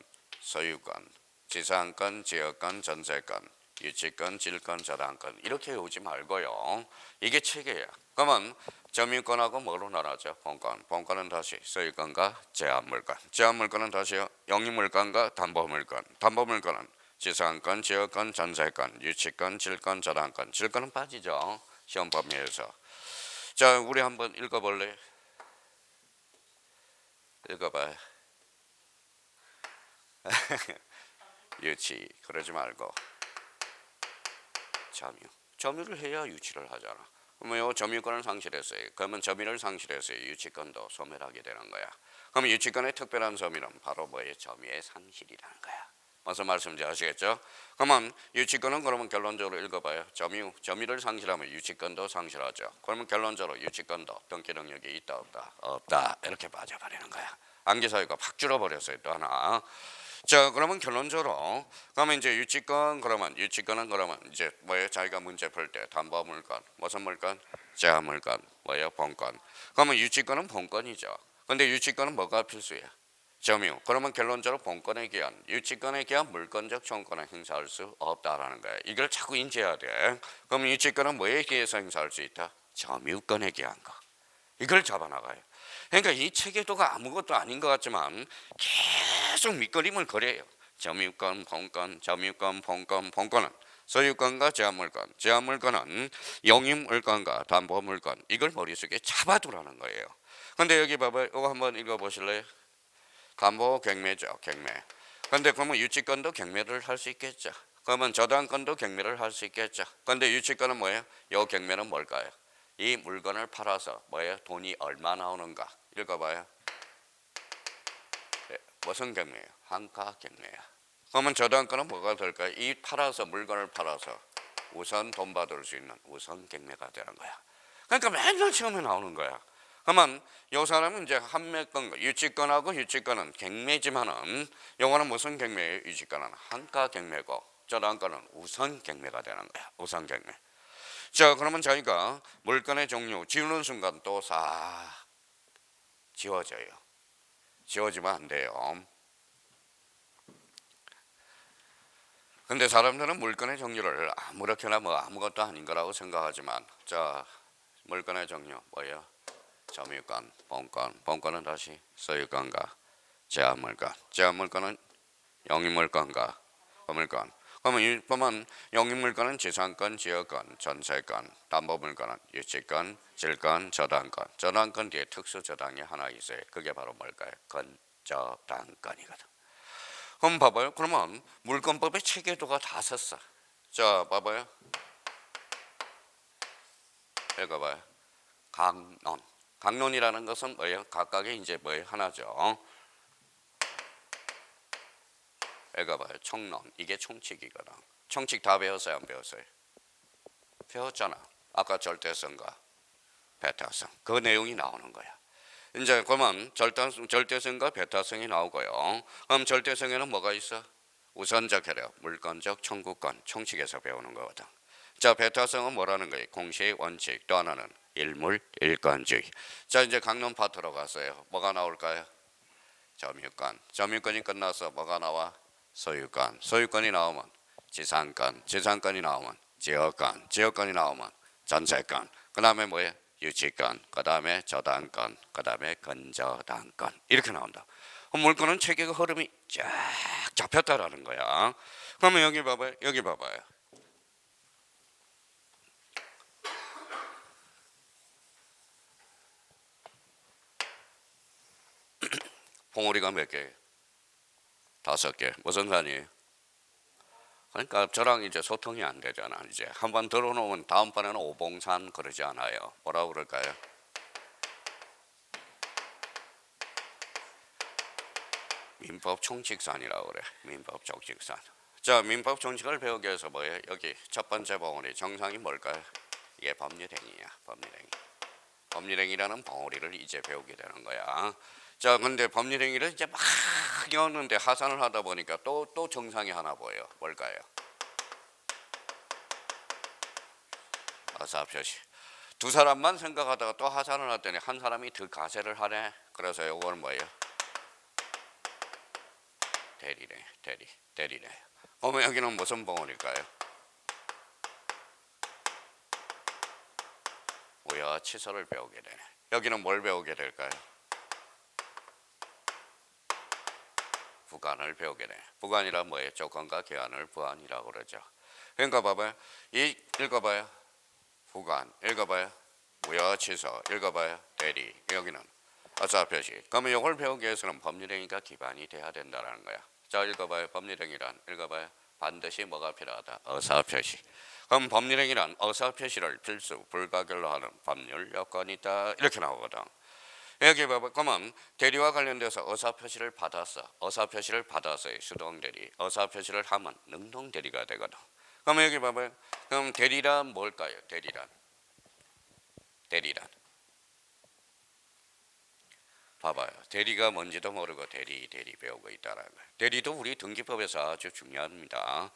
소유권, 지상권, 지역권, 전세권, 유치권, 질권, 저당권 이렇게 외우지 말고요. 이게 체계야. 그러면 점유권하고 뭐로 나눠져? 본권. 본권은 다시 소유권과 제한물권. 제한물권은 다시요. 영유물권과 담보물권. 담보물권은 지상권, 지역권, 전세권, 유치권, 질권, 저당권. 질권은 빠지죠. 시험 범위에서. 자, 우리 한번 읽어볼래? 읽어봐요. 유치 그러지 말고 점유를 해야 유치를 하잖아. 그러면 요 점유권을 상실했어요. 그러면 점유를 상실했어요. 유치권도 소멸하게 되는 거야. 그럼 유치권의 특별한 소멸은 바로 뭐예요? 점유의 상실이라는 거야. 무슨 말씀인지 아시겠죠? 그러면 유치권은 그러면 결론적으로 읽어봐요. 점유를 상실하면 유치권도 상실하죠. 그러면 결론적으로 유치권도 등기 능력이 있다 없다? 없다. 이렇게 빠져버리는 거야. 안기사유가 확 줄어버렸어요. 또 하나. 자, 그러면 결론적으로 그러면 이제 유치권은 그러면 이제 뭐예요? 자기가 문제 풀 때 담보물권, 무슨 물권? 제한물권, 뭐예요? 본권. 그러면 유치권은 본권이죠. 근데 유치권은 뭐가 필수야? 점유. 그러면 결론적으로 본권에 기한 유치권에 기한 물권적 청구권을 행사할 수 없다라는 거야. 이걸 자꾸 인지해야 돼. 그럼 유치권은 뭐에 기해서 행사할 수 있다? 점유권에 기한 거. 이걸 잡아나가요. 그러니까 이 체계도가 아무것도 아닌 것 같지만 계속 밑거림을 거려요. 점유권, 본권, 점유권, 본권, 본권은 소유권과 제한물권, 제한물권은 영입물권과 담보물권 이걸 머릿속에 잡아두라는 거예요. 근데 여기 봐봐요. 이거 한번 읽어보실래요? 담보 경매죠, 경매. 근데 그러면 유치권도 경매를 할 수 있겠죠. 그러면 저당권도 경매를 할 수 있겠죠. 근데 유치권은 뭐예요? 요 경매는 뭘까요? 이 물건을 팔아서 뭐예요? 돈이 얼마 나오는가? 읽어봐요. 무슨 경매예요? 한가 경매야. 그러면 저당권은 뭐가 될까요? 이 팔아서 물건을 팔아서 우선 돈 받을 수 있는 우선 경매가 되는 거야. 그러니까 맨날 시험에 나오는 거야. 그러면 요 사람은 이제 한매권, 유치권하고 유치권은 경매지만은 요거는 무슨 경매예요? 유치권은 한가 경매고 저당권은 우선 경매가 되는 거야. 우선 경매. 자, 그러면 저희가 물건의 종류 지우는 순간 또 싹 지워져요. 지워지면 안 돼요. 근데 사람들은 물건의 종류를 아무렇게나 뭐 아무것도 아닌 거라고 생각하지만, 자, 물건의 종류 뭐예요? 점유권, 본권, 본권은 다시 소유권과 제한물권, 제한물권은 영입물권과 거물권. 그러면 영입물권은 지상권, 지역권, 전세권, 담보물권은 유치권, 질권, 저당권. 저당권 뒤에 특수저당이 하나 있어요. 그게 바로 뭘까요? 건저당권이거든. 그럼 봐봐요. 그러면 물권법의 체계도가 다 섰어. 자, 봐봐요. 읽어봐요. 강론. 강론이라는 것은 뭐예요? 각각의 이제 뭐예요? 하나죠. 읽어봐요. 총론. 이게 총칙이거든. 총칙 다 배웠어요? 안 배웠어요? 배웠잖아. 아까 절대성과 배타성. 그 내용이 나오는 거야. 이제 그러면 절대성과 배타성이 나오고요. 그럼 절대성에는 뭐가 있어? 우선적 효력, 물권적 청구권, 총칙에서 배우는 거거든. 자, 배타성은 뭐라는 거예요? 공시의 원칙. 또 하나는 일물 일관주의. 자, 이제 강론 파트로 갔어요. 뭐가 나올까요? 점유권. 점유권이 끝나서 뭐가 나와? 소유권. 소유권이 나오면 지상권. 지상권이 나오면 지역권. 지역권이 나오면 전세권. 그 다음에 뭐예요? 유치권. 그 다음에 저당권. 그 다음에 건저당권. 이렇게 나온다. 물건은 체계가 흐름이 쫙 잡혔다라는 거야. 그러면 여기 봐봐요. 여기 봐봐요. 봉우리가 몇 개예요? 5개. 무슨 산이에요? 그러니까 저랑 이제 소통이 안 되잖아. 이제 한번 들어놓으면 다음번에는 오봉산 그러지 않아요. 뭐라고 그럴까요? 민법 총칙산이라고 그래. 민법 총칙산. 자, 민법 총칙을 배우기 위해서 뭐예요? 여기 첫 번째 봉우리 정상이 뭘까요? 이게 법률행위야. 법률행위. 법률행위라는 봉우리를 이제 배우게 되는 거야. 자, 근데 법률행위를 이제 막 배웠는데 하산을 하다 보니까 또 정상이 하나 보여. 뭘까요? 어사표시. 두 사람만 생각하다가 또 하산을 하더니 한 사람이 더 가세를 하네. 그래서 이거는 뭐예요? 대리네. 대리네. 그러면 여기는 무슨 봉우리일까요? 우여와 치서를 배우게 되네. 여기는 뭘 배우게 될까요? 부관을 배우게 되네. 부관이란 뭐예요? 조건과 기한을 부관이라고 그러죠. 그러니까 봐봐요. 읽어봐요. 부관. 읽어봐요. 우여 치서. 읽어봐요. 대리. 여기는 어사표시. 그러면 이걸 배우기 위해서는 법률행위가 기반이 돼야 된다는 거야. 자, 읽어봐요. 법률행위란 읽어봐요. 반드시 뭐가 필요하다? 어사표시. 그럼 법률행위란 어사표시를 필수 불가결로 하는 법률 요건이다. 이렇게 나오거든. 여기 봐봐. 그러면 대리와 관련돼서 어사표시를 받았어. 어사표시를 받았어요. 수동대리. 어사표시를 하면 능동대리가 되거든. 그럼 여기 봐봐요. 그럼 대리란 뭘까요? 대리란 봐봐요. 대리가 뭔지도 모르고 대리 배우고 있다는 거예요. 대리도 우리 등기법에서 아주 중요합니다.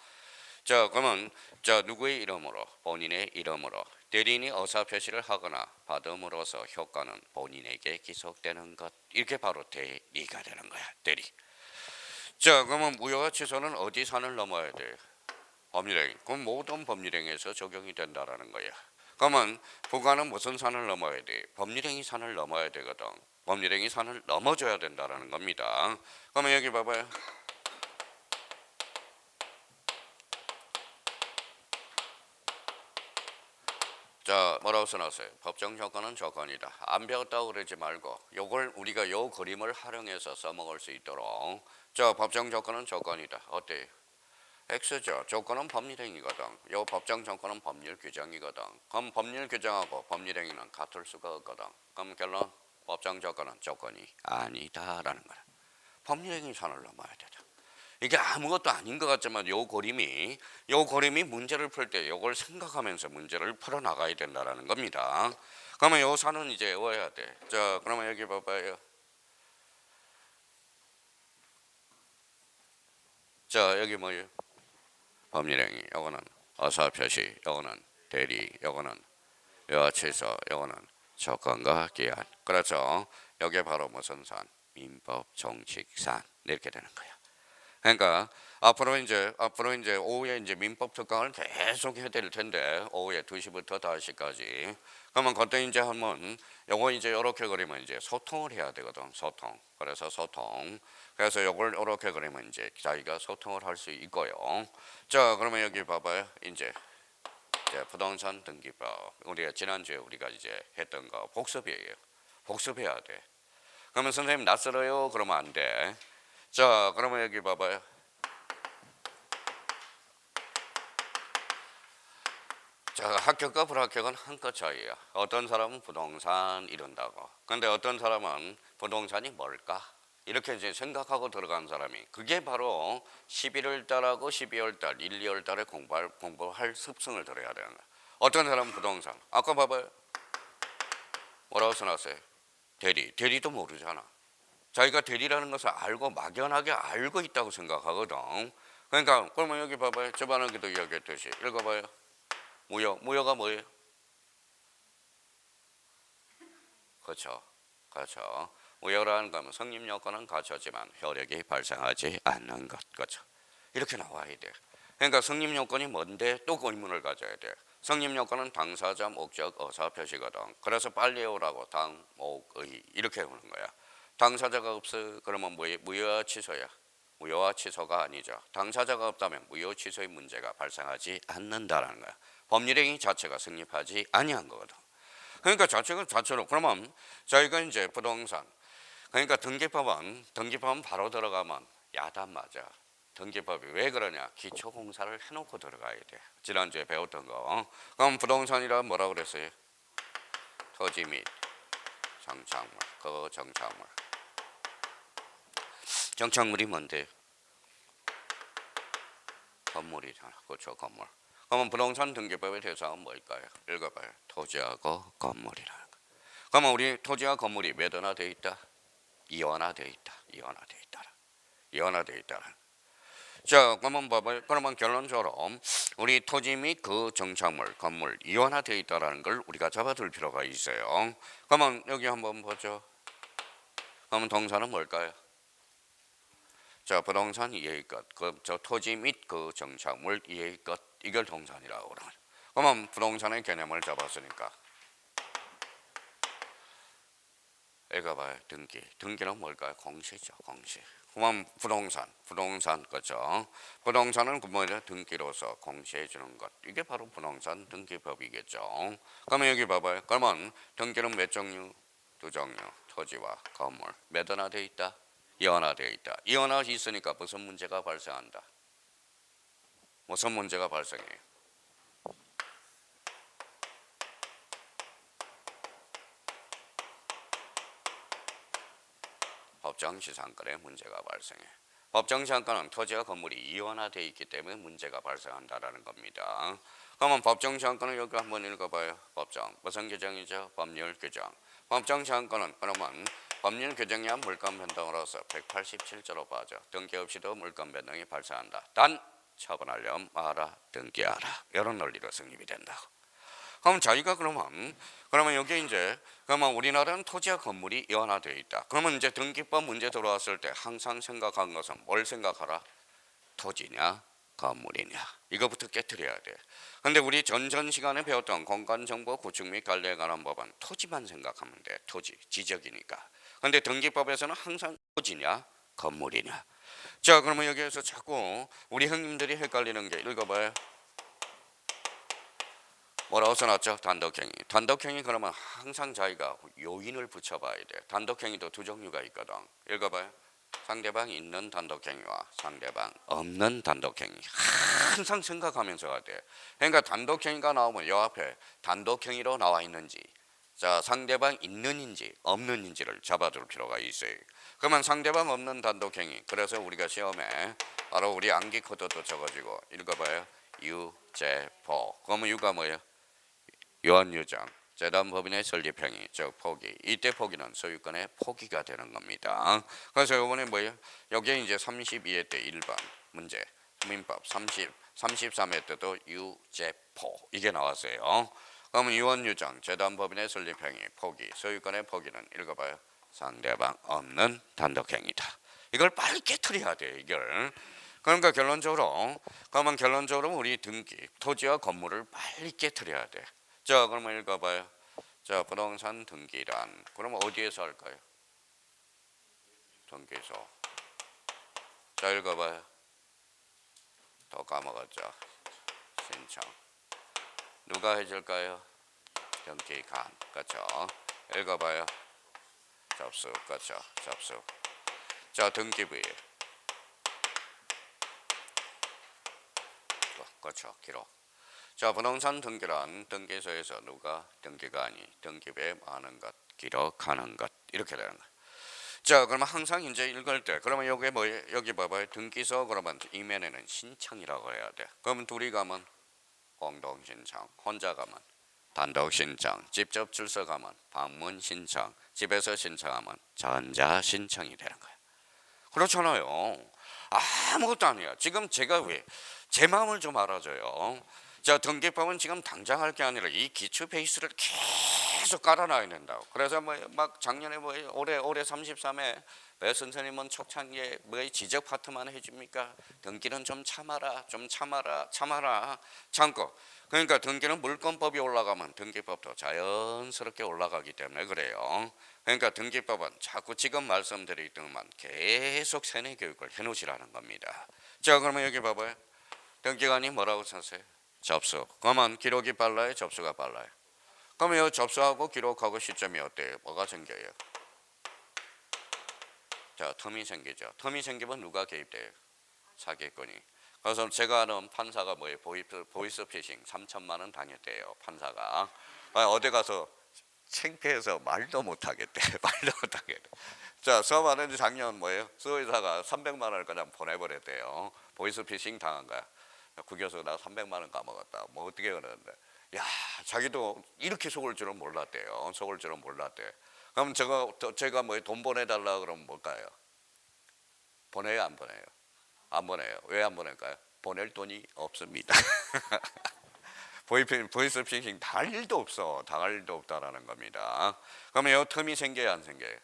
자, 그러면 자, 누구의 이름으로? 본인의 이름으로 대리인이 어사표시를 하거나 받음으로써 효과는 본인에게 기속되는 것. 이게 바로 대리가 되는 거야. 대리. 자, 그러면 무효와 취소는 어디 산을 넘어야 돼요? 법률행위. 그럼 모든 법률행위에서 적용이 된다라는 거야. 그러면 부관은 무슨 산을 넘어야 돼? 법률행위 산을 넘어야 되거든. 법률행위 산을 넘어줘야 된다라는 겁니다. 그러면 여기 봐봐요. 자, 뭐라고 써놨어요? 법정 조건은 조건이다. 안 배웠다고 그러지 말고 요걸 우리가 요 그림을 활용해서 써먹을 수 있도록. 자, 법정 조건은 조건이다. 어때요? X죠. 조건은 법률행위거든. 요 법정 조건은 법률 규정이거든. 그럼 법률 규정하고 법률행위는 같을 수가 없거든. 그럼 결론 법정 조건은 조건이 아니다라는 거야. 법률행위 선을 넘어야 되죠. 이게 아무것도 아닌 것 같지만 요 그림이 문제를 풀 때 요걸 생각하면서 문제를 풀어 나가야 된다라는 겁니다. 그러면 요 산은 이제 외워야 돼. 자, 그러면 여기 봐봐요. 자, 여기 뭐예요? 법률행위. 요거는 어사표시. 요거는 대리. 요거는 여취소. 요거는 조건과 기한. 그렇죠. 요게 바로 무슨 산? 민법 정칙산. 이렇게 되는 거예요. 그러니까 앞으로 이제 오후에 이제 민법 특강을 계속 해야 될 텐데 오후에 2시부터 5시까지. 그러면 그때 이제 한번 요거 이제 이렇게 그리면 이제 소통을 해야 되거든. 소통. 그래서 소통. 그래서 요걸 이렇게 그리면 이제 자기가 소통을 할 수 있고요. 자, 그러면 여기 봐봐요. 이제 부동산 등기법. 우리가 지난주에 우리가 이제 했던 거 복습이에요. 복습해야 돼. 그러면 선생님 낯설어요? 그러면 안 돼. 자, 그러면 여기 봐봐요. 자, 합격과 불합격은 한끗 차이야. 어떤 사람은 부동산 이런다고. 근데 어떤 사람은 부동산이 뭘까? 이렇게 이제 생각하고 들어간 사람이 그게 바로 11월 달하고 12월 달, 1, 2월 달에 공부할 습성을 들여야 되는 거야. 어떤 사람은 부동산. 아까 봐봐요. 뭐라고 써놨어요? 대리도 모르잖아. 자기가 대리라는 것을 알고 막연하게 알고 있다고 생각하거든. 그러니까 그러면 여기 봐봐요. 저번에도 이야기했듯이 읽어봐요. 무효가 뭐예요? 그렇죠. 무효라는 건 성립 요건은 갖췄지만 효력이 발생하지 않는 것. 그렇죠. 이렇게 나와야 돼. 그러니까 성립 요건이 뭔데 또 의문을 가져야 돼. 성립 요건은 당사자, 목적, 의사 표시거든. 그래서 빨리 오라고 당, 목, 의 이렇게 오는 거야. 당사자가 없어 그러면 무효와 취소야. 무효와 취소가 아니죠. 당사자가 없다면 무효 취소의 문제가 발생하지 않는다라는 거야. 법률행위 자체가 성립하지 아니한 거거든. 그러니까 자체로 그러면 저희가 이제 부동산 그러니까 등기법은 바로 들어가면 야단 맞아. 등기법이 왜 그러냐? 기초공사를 해놓고 들어가야 돼. 지난주에 배웠던 거. 그럼 부동산이란 뭐라 그랬어요? 토지 및 정착물, 그 정착물. 정착물이 뭔데? 건물이잖아. 그렇죠, 건물. 그러면 부동산 등기법의 대상은 뭘까요? 읽어봐요. 토지하고 건물이라는 거. 그러면 우리 토지와 건물이 몇 원화 돼 있다? 이원화돼 있다. 이원화돼 있다. 자, 그러면 봐봐요. 그러면 결론적으로 우리 토지 및 그 정착물, 건물 이원화돼 있다라는 걸 우리가 잡아둘 필요가 있어요. 그러면 여기 한번 보죠. 그러면 동사는 뭘까요? 자, 부동산 이해의 것, 저 토지 및 그 정착물 이해의 것, 이걸 동산이라고 그러는. 그러면 부동산의 개념을 잡았으니까 읽어봐요. 등기는 뭘까요? 공시죠, 공시. 그러면 부동산 거죠. 부동산은 뭐냐? 등기로서 공시해 주는 것. 이게 바로 부동산 등기법이겠죠. 그러면 여기 봐봐요. 그러면 등기는 몇 종류? 두 종류. 토지와 건물. 몇 원화 돼 있다? 이원화되어 있다. 이원화 있으니까 무슨 문제가 발생한다? 무슨 문제가 발생해요? 법정시상권에 문제가 발생해. 법정시상권은 토지와 건물이 이원화되어 있기 때문에 문제가 발생한다라는 겁니다. 그러면 법정시상권을 여기 한번 읽어봐요. 법정 무슨 규정이죠? 법률 규정. 법정시상권은 그러면 법률 규정에 의한 물권 변동으로서 187조로 봐죠. 등기 없이도 물권 변동이 발생한다. 단 처분하려면 마라 등기하라. 이런 논리로 성립이 된다고. 그럼 자기가 그러면 여기 이제 그러면 우리나라는 토지와 건물이 이원화되어 있다. 그러면 이제 등기법 문제 들어왔을 때 항상 생각한 것은 뭘 생각하라? 토지냐 건물이냐 이거부터 깨트려야 돼. 근데 우리 전 시간에 배웠던 공간정보 구축 및 관리에 관한 법은 토지만 생각하면 돼. 토지 지적이니까. 근데 등기법에서는 항상 토지냐 건물이냐. 자, 그러면 여기에서 자꾸 우리 형님들이 헷갈리는 게 읽어봐요. 뭐라고 써놨죠? 단독행위. 단독행위 그러면 항상 자기가 요인을 붙여봐야 돼. 단독행위도 두 종류가 있거든. 읽어봐요. 상대방 있는 단독행위와 상대방 없는 단독행위. 항상 생각하면서 가야 돼. 그러니까 단독행위가 나오면 요 앞에 단독행위로 나와 있는지, 자 상대방 있는인지 없는인지를 잡아둘 필요가 있어요. 그러면 상대방 없는 단독행위. 그래서 우리가 시험에 바로 우리 암기 코드도 적어지고 읽어봐요. 유죄포. 그러면 유가 뭐예요? 요한유정, 재단법인의 설립행위, 즉 포기. 이때 포기는 소유권의 포기가 되는 겁니다. 그래서 이번에 뭐예요? 여기에 이제 32회 때 1번 문제, 민법 33회 때도 유죄포 이게 나왔어요. 그러면 요한유정, 재단법인의 설립행위, 포기, 소유권의 포기는 읽어봐요. 상대방 없는 단독행위다. 이걸 빨리 깨트려야 돼 이걸. 그러니까 결론적으로 우리 등기, 토지와 건물을 빨리 깨트려야 돼. 자, 그러면 읽어봐요. 자, 부동산 등기란 그러면 어디에서 할까요? 등기소. 자, 읽어봐요. 더 까먹었죠. 신청. 누가 해줄까요? 등기관. 그렇죠. 읽어봐요. 접수. 그렇죠. 접수. 자, 등기부에. 그렇죠. 기록. 자, 부동산 등기란 등기소에서 누가 등기관이 등기부에 많은 것 기록하는 것 이렇게 되는 거예요. 자, 그러면 항상 이제 읽을 때 그러면 여기 뭐예요? 여기 봐봐요. 등기소 그러면 이면에는 신청이라고 해야 돼. 그러면 둘이 가면 공동 신청, 혼자 가면 단독 신청, 직접 출석 가면 방문 신청, 집에서 신청하면 전자 신청이 되는 거예요. 그렇잖아요. 아무것도 아니야. 지금 제가 왜 제 마음을 좀 알아줘요. 자, 등기법은 지금 당장 할 게 아니라 이 기초 베이스를 계속 깔아놔야 된다고. 그래서 뭐 막 작년에 뭐 올해 33회 왜 선생님은 초창기에 뭐 지적 파트만 해줍니까? 등기는 좀 참아라, 좀 참아라, 참고. 그러니까 등기는 물권법이 올라가면 등기법도 자연스럽게 올라가기 때문에 그래요. 그러니까 등기법은 자꾸 지금 말씀드리더만 계속 세뇌 교육을 해놓으시라는 겁니다. 자, 그러면 여기 봐봐요. 등기관이 뭐라고 썼어요? 접수. 그러면 기록이 빨라요? 접수가 빨라요? 그러면 이 접수하고 기록하고 시점이 어때요? 뭐가 생겨요? 자, 텀이 생기죠. 텀이 생기면 누가 개입돼요? 사기꾼이. 그래서 제가 아는 판사가 뭐예요? 보이스피싱 3천만 원 당했대요. 판사가. 어디 가서 창피해서 말도 못하겠대. 말도 못하겠대. 자, 수험하는 작년 뭐예요? 수의사가 300만 원을 그냥 보내버렸대요. 보이스피싱 당한 거야. 국교수 나 300만 원 까먹었다. 뭐 어떻게 그러는데. 야, 자기도 이렇게 속을 줄은 몰랐대요. 속을 줄은 몰랐대. 그럼 제가 뭐 돈 보내달라 그러면 뭘까요? 보내요, 안 보내요? 안 보내요. 왜 안 보낼까요? 보낼 돈이 없습니다. 보이스피싱 당할 일도 없어. 당할 일도 없다라는 겁니다. 그러면 이 틈이 생겨야 안 생겨요?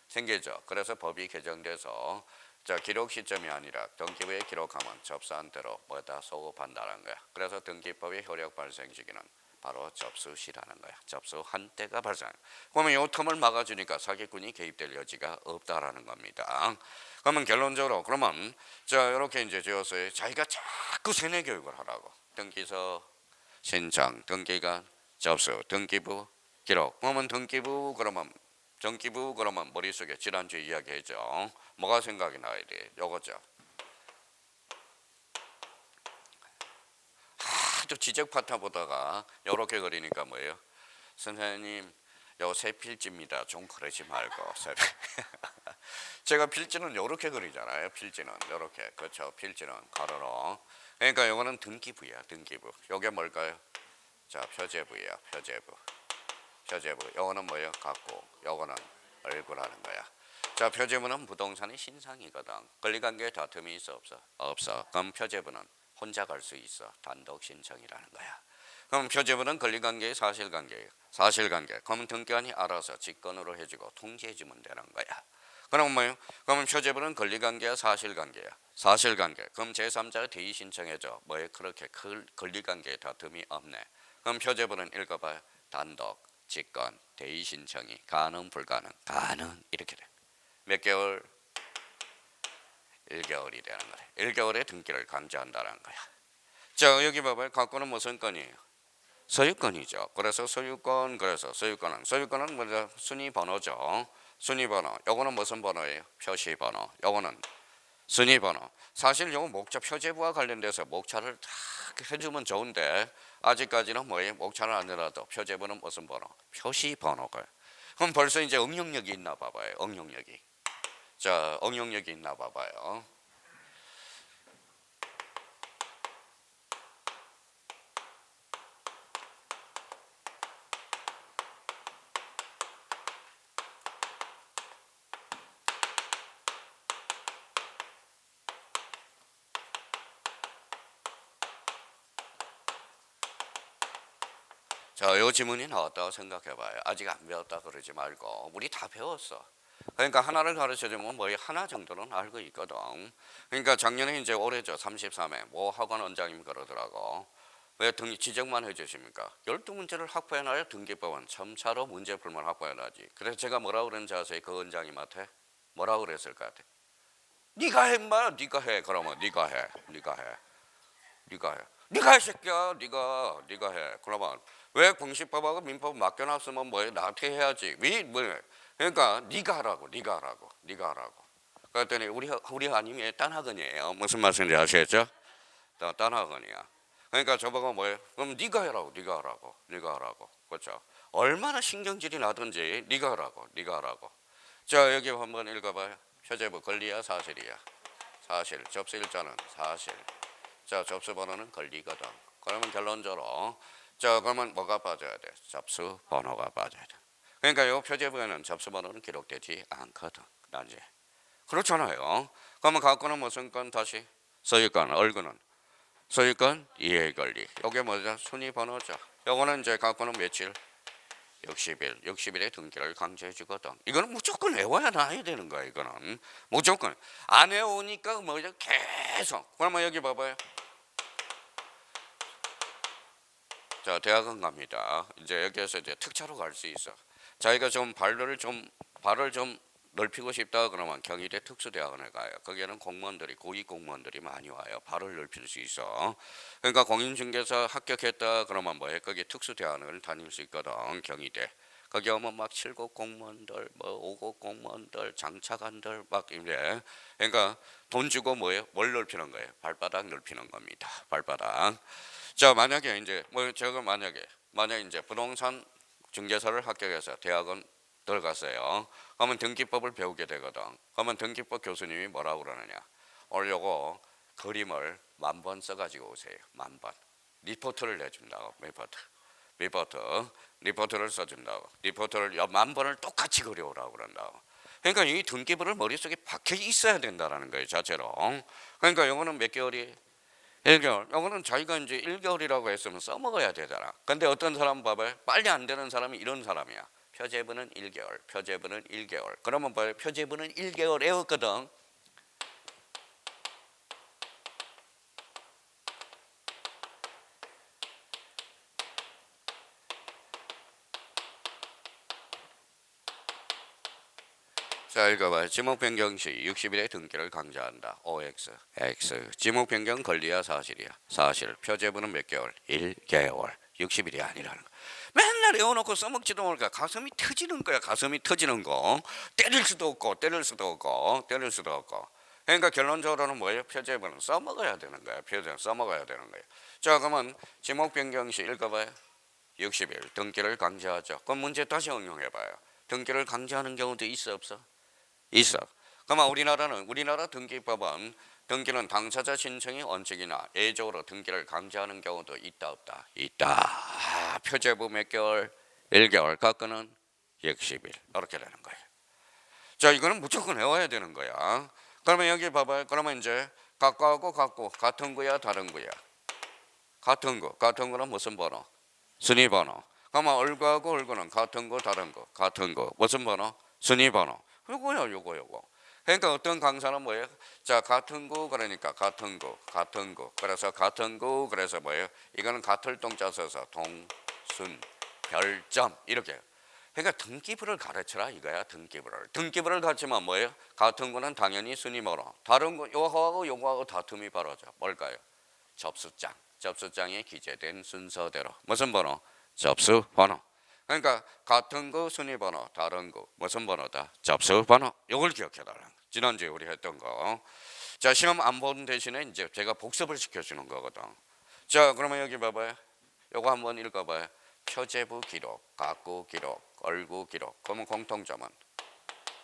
생기죠. 그래서 법이 개정돼서 자, 기록 시점이 아니라 등기부에 기록하면 접수한 대로 뭐다 소급한다는 거야. 그래서 등기법의 효력 발생 시기는 바로 접수시라는 거야. 접수한 때가 발생. 그러면 이 틈을 막아주니까 사기꾼이 개입될 여지가 없다라는 겁니다. 그러면 결론적으로 그러면 자, 이렇게 이제 지었어요. 자기가 자꾸 세뇌 교육을 하라고. 등기소 신청, 등기관, 접수, 등기부, 기록. 그러면 등기부 그러면 머릿속에 지난주에 이야기했죠. 뭐가 생각이 나야 돼? 요거죠. 하도 지적 파트 보다가 요렇게 그리니까 뭐예요? 선생님 요 새 필지입니다. 좀 그러지 말고. 제가 필지는 요렇게 그리잖아요. 필지는 요렇게. 그렇죠. 필지는 가로로. 그러니까 요거는 등기부야. 등기부. 요게 뭘까요? 자, 표제부야. 표제부. 요거는 뭐예요? 갖고. 요거는 얼굴하는 거야. 자, 표제부는 부동산의 신상이거든. 권리관계 다툼이 있어 없어? 없어. 그럼 표제부는 혼자 갈 수 있어. 단독 신청이라는 거야. 그럼 표제부는 권리관계의 사실관계예요. 사실관계. 그럼 등기관이 알아서 직권으로 해주고 통지해주면 되는 거야. 그럼 뭐예요? 그러면 표제부는 권리관계야 사실관계야? 사실관계. 그럼 제3자가 대의 신청해줘. 뭐예요? 그렇게 권리관계에 다툼이 없네. 그럼 표제부는 읽어봐요. 단독, 직권, 대의 신청이 가능 불가능? 가능. 이렇게 돼. 몇 개월? 1개월이 되는 거래. 1개월에 등기를 강제한다는 거야. 자, 여기 봐봐요. 갖고는 무슨 건이에요? 소유권이죠. 그래서 소유권, 그래서 소유권은 먼저 순위 번호죠. 순위 번호. 요거는 무슨 번호예요? 표시 번호. 요거는 순위 번호. 사실 요거 목차 표제부와 관련돼서 목차를 다 해주면 좋은데 아직까지는 뭐예요? 목차는 아니라도 표제부는 무슨 번호? 표시 번호가. 그럼 벌써 이제 응용력이 있나 봐봐요. 응용력이. 자, 응용력이 있나 봐봐요. 자, 요 지문이 나왔다고 생각해봐요. 아직 안 배웠다 그러지 말고 우리 다 배웠어. 그러니까 하나를 가르쳐주면 뭐 하나 정도는 알고 있거든. 그러니까 작년에 이제 올해죠 33회 뭐 학원 원장님이 그러더라고. 왜 지적만 해주십니까? 12문제를 확보해놔야 등기법은 첨차로 문제풀만 확보해놔야지. 그래서 제가 뭐라고 그랬는지 아세요? 그 원장님한테 뭐라고 그랬을 것 같아? 네가 해 인마. 네가 해. 그러면 네가 해. 네가 해. 네가 해. 네가 해 새끼야. 네가 해. 그러면 왜 공시법하고 민법 맡겨놨으면 뭐해? 나한테 해야지. 뭐 그러니까 네가 하라고. 그랬더니 우리 아님이 딴 학원이에요. 무슨 말씀인지 아시겠죠? 딴 학원이야. 그러니까 저보고 뭐예요? 그럼 네가 하라고. 그렇죠? 얼마나 신경질이 나든지 네가 하라고. 자, 여기 한번 읽어봐요. 표제부 권리야 사실이야? 사실. 접수 일자는 사실. 자, 접수 번호는 권리거든. 그러면 결론적으로 자, 그러면 뭐가 빠져야 돼? 접수 번호가 빠져야 돼. 그러니까 이 표제부에는 접수 번호는 기록되지 않거든. 단지. 그렇잖아요. 그러면 갖고는 무슨 건 다시? 소유권, 얼굴은 소유권 이해 권리. 요게 뭐죠? 순위 번호죠. 요거는 이제 갖고는 며칠? 60일. 60일의 등기를 강제해 주거든. 이거는 무조건 외워야 나야 되는 거야. 이거는 무조건 안 외우니까 뭐죠? 계속. 그러면 여기 봐봐요. 자, 대학원 갑니다. 이제 여기에서 이제 특차로 갈 수 있어. 자기가 좀 발을 좀 넓히고 싶다 그러면 경희대 특수대학원에 가요. 거기에는 공무원들이 고위 공무원들이 많이 와요. 발을 넓힐 수 있어. 그러니까 공인중개사 합격했다 그러면 뭐해? 거기 특수대학원을 다닐 수 있거든. 경희대. 거기 오면 막 7급 공무원들, 뭐 5급 공무원들, 장차관들 막 이래. 그러니까 돈 주고 뭐예요? 뭘 넓히는 거예요? 발바닥 넓히는 겁니다. 발바닥. 자, 만약에 이제 뭐 제가 만약에 이제 부동산 중개사를 합격해서 대학원 들어갔어요. 그러면 등기법을 배우게 되거든. 그러면 등기법 교수님이 뭐라고 그러느냐? 오려고 그림을 1000번 써가지고 오세요. 1000번. 리포트를 내준다고. 리포트를 써준다고. 리포트를 10,000번을 똑같이 그려오라고 그런다고. 그러니까 이 등기부를 머릿속에 박혀 있어야 된다는 거예요. 자체로. 그러니까 영어는 몇 개월이 1개월. 이거는 자기가 이제 1개월이라고 했으면 써먹어야 되잖아. 근데 어떤 사람 봐봐요. 빨리 안 되는 사람이 이런 사람이야. 표제부는 1개월. 그러면 봐요. 표제부는 1개월 외웠거든. 자, 읽어봐요. 지목 변경 시 60일의 등기를 강제한다. OX, X. 지목 변경 권리야 사실이야? 사실. 표제부는 몇 개월? 1개월. 60일이 아니라는 거. 맨날 외워놓고 써먹지도 모르니까 가슴이 터지는 거야. 가슴이 터지는 거. 때릴 수도 없고. 그러니까 결론적으로는 뭐예요? 표제부는 써먹어야 되는 거야. 표제는 써먹어야 되는 거예요. 자, 그러면 지목 변경 시 읽어봐요. 60일 등기를 강제하죠. 그럼 문제 다시 응용해봐요. 등기를 강제하는 경우도 있어 없어? 있어. 그러면 우리나라 등기법은 등기는 당사자 신청이 원칙이나 예외적으로 등기를 강제하는 경우도 있다 없다? 있다. 표제부 몇 개월? 1개월. 갖고는 60일. 이렇게 되는 거예요. 자, 이거는 무조건 외워야 되는 거야. 그러면 여기 봐봐요. 그러면 이제 갖고하고 같은 거야 다른 거야? 같은 거는 무슨 번호? 순위 번호. 그러면 얼굴은 같은 거 다른 거? 같은 거. 무슨 번호? 순위 번호. 요거. 그러니까 어떤 강사는 뭐예요? 자, 같은 거 그러니까 같은 거. 그래서 같은 거 그래서 뭐예요? 이거는 같을 동자 써서 동순 별점 이렇게. 그러니까 등기부를 가르쳐라 이거야. 등기부를 가르치면 뭐예요? 같은 거는 당연히 순위 번호. 다른 거 요거하고 다툼이 벌어져. 뭘까요? 접수장. 접수장에 기재된 순서대로 무슨 번호? 접수 번호. 그러니까 같은 거 순위 번호, 다른 거 무슨 번호다? 접수 번호. 이걸 기억해 달라. 지난주에 우리 했던 거. 자, 시험 안 보는 대신에 이제 제가 복습을 시켜주는 거거든. 자, 그러면 여기 봐봐요. 요거 한번 읽어봐요. 표제부 기록, 각구 기록, 얼구 기록. 그러면 공통점은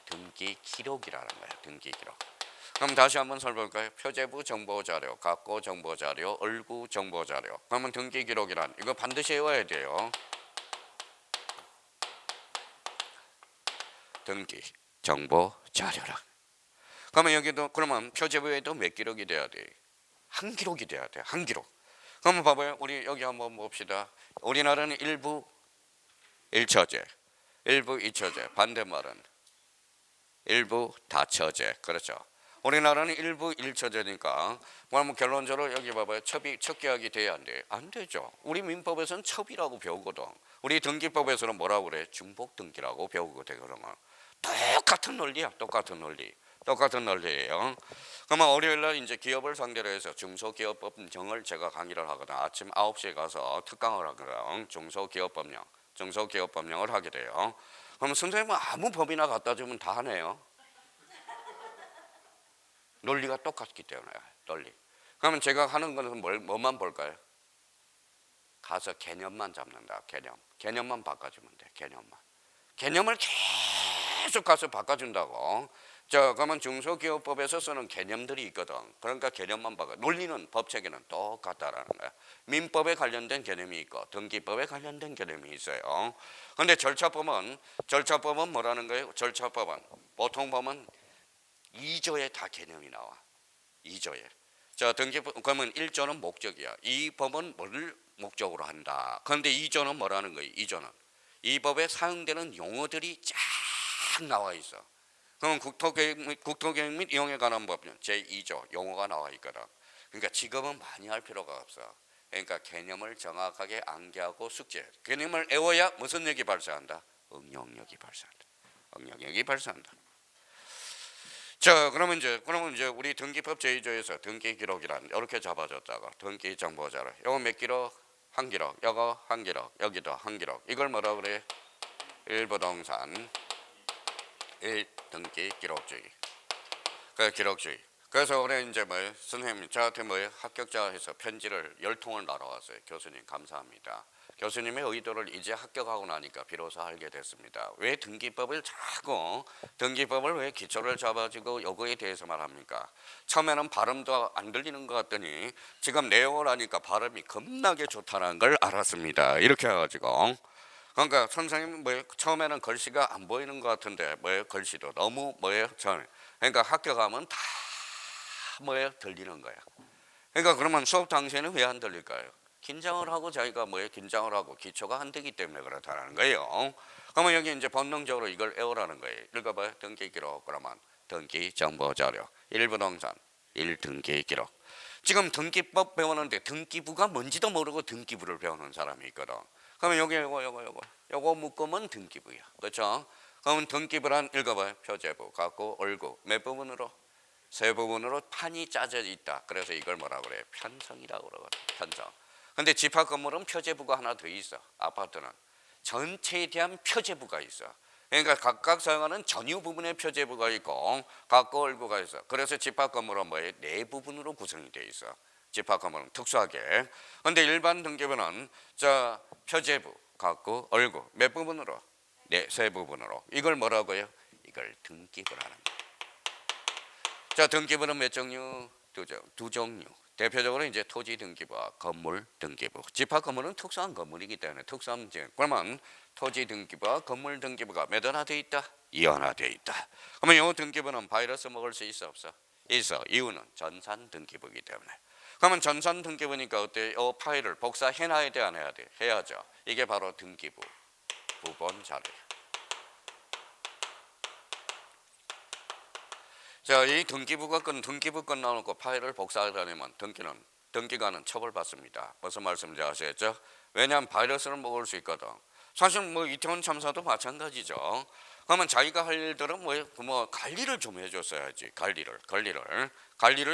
등기 기록이라는 거예요. 등기 기록. 그럼 다시 한번 설명할까요? 표제부 정보자료, 각고 정보자료, 얼구 정보자료. 그러면 등기 기록이란 이거 반드시 외워야 돼요. 등기 정보자료라. 그러면 여기도 그러면 표제부에도 몇 기록이 돼야 돼? 한 기록이 돼야 돼. 한 기록. 그러면 봐봐요. 우리 여기 한번 봅시다. 우리나라는 일부 1처제, 일부 2처제. 반대말은 일부 다처제. 그렇죠. 우리나라는 일부 1처제니까 그러면 결론적으로 여기 봐봐요. 첩계약이 돼야 안 돼? 안 되죠. 우리 민법에서는 첩이라고 배우거든. 우리 등기법에서는 뭐라고 그래? 중복등기라고 배우거든. 그러면 똑같은 논리야. 똑같은 논리. 똑같은 논리예요. 그러면 월요일날 이제 기업을 상대로 해서 중소기업법령을 제가 강의를 하거든. 아침 9시에 가서 특강을 하거든. 중소기업법령을 하게 돼요. 그럼 선생님은 아무 법이나 갖다 주면 다 하네요. 논리가 똑같기 때문에. 논리. 그러면 제가 하는 거는 뭐만 볼까요? 가서 개념만 잡는다. 개념만 바꿔주면 돼. 개념을 계속 가서 바꿔준다고. 자, 그러면 중소기업법에서 쓰는 개념들이 있거든. 그러니까 개념만 바꿔. 논리는 법체계는 똑같다라는 거야. 민법에 관련된 개념이 있고 등기법에 관련된 개념이 있어요. 그런데 절차법은 뭐라는 거예요? 절차법은 보통 보면 2조에 다 개념이 나와. 2조에. 자, 등기법 그러면 1조는 목적이야. 이 법은 뭘 목적으로 한다. 그런데 2조는 뭐라는 거예요? 2조는 이 법에 사용되는 용어들이 쫙 나와 있어. 그럼 국토계획 및 이용에 관한 법령 제2조 용어가 나와 있거든. 그러니까 지금은 많이 할 필요가 없어. 그러니까 개념을 정확하게 암기하고 숙지해. 개념을 외워야 무슨 lực 발생한다? 응용력이 발생한다. 자, 그러면 이제 우리 등기법 제2조에서 등기 기록이란 이렇게 잡아줬다가 등기 정보자료. 요거 몇 기록? 한 기록. 요거 한 기록. 여기도 한 기록. 이걸 뭐라 그래? 일부동산 1등기 기록주의. 그 기록주의. 그래서 올해 이제 선생님 저한테 합격자 해서 편지를 10통을 날아왔어요. 교수님 감사합니다. 교수님의 의도를 이제 합격하고 나니까 비로소 알게 됐습니다. 왜 등기법을 왜 기초를 잡아주고 요거에 대해서만 합니까? 처음에는 발음도 안 들리는 것 같더니 지금 내용을 하니까 발음이 겁나게 좋다는 걸 알았습니다. 이렇게 해가지고 그러니까 선생님 처음에는 글씨가 안 보이는 것 같은데 글씨도 너무 그러니까 합격하면 다 들리는 거야. 그러니까 그러면 수업 당시에는 왜 안 들릴까요? 긴장을 하고 자기가 긴장을 하고 기초가 안 되기 때문에 그렇다는 거예요. 그러면 여기 이제 본능적으로 이걸 외우라는 거예요. 읽어봐요. 등기 기록 그러면 등기 정보 자료 일부동산 1등기 기록. 지금 등기법 배우는데 등기부가 뭔지도 모르고 등기부를 배우는 사람이 있거든. 그러면 여기 요거 묶으면 등기부야. 그렇죠? 그러면 등기부란 읽어봐요. 표제부, 각구, 얼구 몇 부분으로? 세 부분으로 판이 짜져 있다. 그래서 이걸 뭐라 그래? 편성이라고 그러거든. 편성. 근데 집합 건물은 표제부가 하나 더 있어. 아파트는 전체에 대한 표제부가 있어. 그러니까 각각 사용하는 전유 부분의 표제부가 있고 각구, 얼구가 있어. 그래서 집합 건물은 네 부분으로 구성이 돼 있어. 집합 건물은 특수하게. 근데 일반 등기부는 표제부, 각구, 얼구 몇 부분으로? 네, 세 부분으로. 이걸 뭐라고요? 이걸 등기부라는 거예요. 자, 등기부는 몇 종류? 두 종류. 대표적으로 이제 토지 등기부와 건물 등기부. 집합 건물은 특수한 건물이기 때문에 특수한 문제. 그러면 토지 등기부와 건물 등기부가 몇 하나 돼 있다? 이하나 돼 있다. 그러면 이 등기부는 바이러스 먹을 수 있어 없어? 있어. 이유는 전산 등기부이기 때문에. 그러면 전산 등기부니까 어때? 이 파일을 복사해놔야 돼 안 해야 돼? 해야죠. 이게 바로 등기부 부본 자료예요. 자, 이 등기부 끝나놓고 파일을 복사하려면 등기관은 처벌받습니다. 무슨 말씀인지 아시겠죠? 왜냐하면 바이러스를 먹을 수 있거든. 사실 이태원 참사도 마찬가지죠. 그러면 자기가 할 일들은 관리를 좀 해줬어야지. 관리를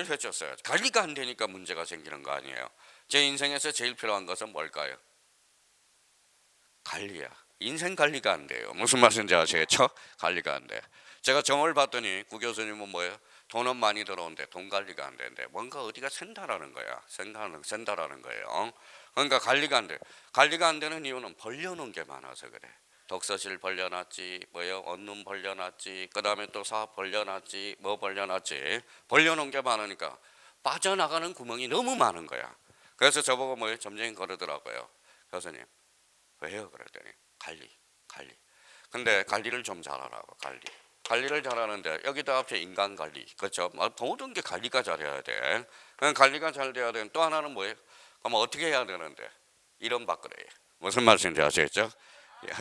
해줬어야지. 관리가 안 되니까 문제가 생기는 거 아니에요. 제 인생에서 제일 필요한 것은 뭘까요? 관리야. 인생 관리가 안 돼요. 무슨 말인지 아시겠죠? 관리가 안 돼. 제가 정을 봤더니 구 교수님은 뭐예요? 돈은 많이 들어오는데 돈 관리가 안 되는데 뭔가 어디가 샌다라는 거야. 샌다라는 거예요. 그러니까 관리가 안 돼. 관리가 안 되는 이유는 벌려놓은 게 많아서 그래. 독서실 벌려놨지, 뭐요, 원룸 벌려놨지, 그 다음에 또 사업 벌려놨지, 뭐 벌려놨지. 벌려놓은 게 많으니까 빠져나가는 구멍이 너무 많은 거야. 그래서 저보고 뭐요, 점쟁이 그러더라고요. 교수님, 왜요? 그랬더니 관리. 근데 관리를 좀 잘하라고. 관리를 잘하는데 여기다 앞에 인간 관리, 그렇죠? 모든 게 관리가 잘해야 돼. 관리가 잘 돼야 되는 또 하나는 뭐예요? 그럼 어떻게 해야 되는데? 이름 바꾸래. 무슨 말인지 아시겠죠?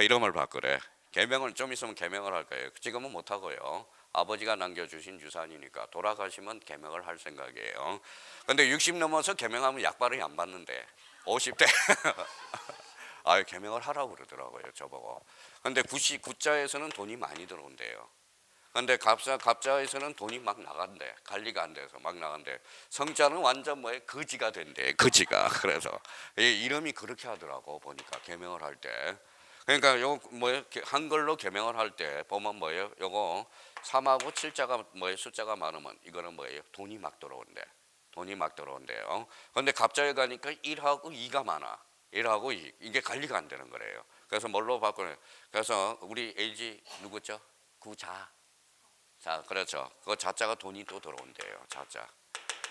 이름을 바꾸래. 개명을 좀 있으면 개명을 할 거예요. 지금은 못 하고요. 아버지가 남겨주신 유산이니까 돌아가시면 개명을 할 생각이에요. 근데 60 넘어서 개명하면 약발이 안 받는데 50대 아, 개명을 하라고 그러더라고요, 저보고. 근데 구자에서는 돈이 많이 들어온대요. 근데 갑자에서는 돈이 막 나간대. 관리가 안 돼서 막 나간대. 성자는 완전 뭐에 거지가 된대. 거지가. 그래서 이름이 그렇게 하더라고 보니까 개명을 할 때. 그러니까 요 뭐에 한글로 개명을 할 때 보면 뭐예요? 요거 3하고 7자가 뭐에 숫자가 많으면 이거는 뭐예요? 돈이 막 들어온대. 돈이 막 들어온대요. 근데 갑자에 가니까 1하고 2가 많아. 1하고 2. 이게 관리가 안 되는 거래요. 그래서 뭘로 바꾸는? 그래서 우리 LG 누구죠? 구자. 자, 그렇죠. 그 자자가 돈이 또 들어온대요.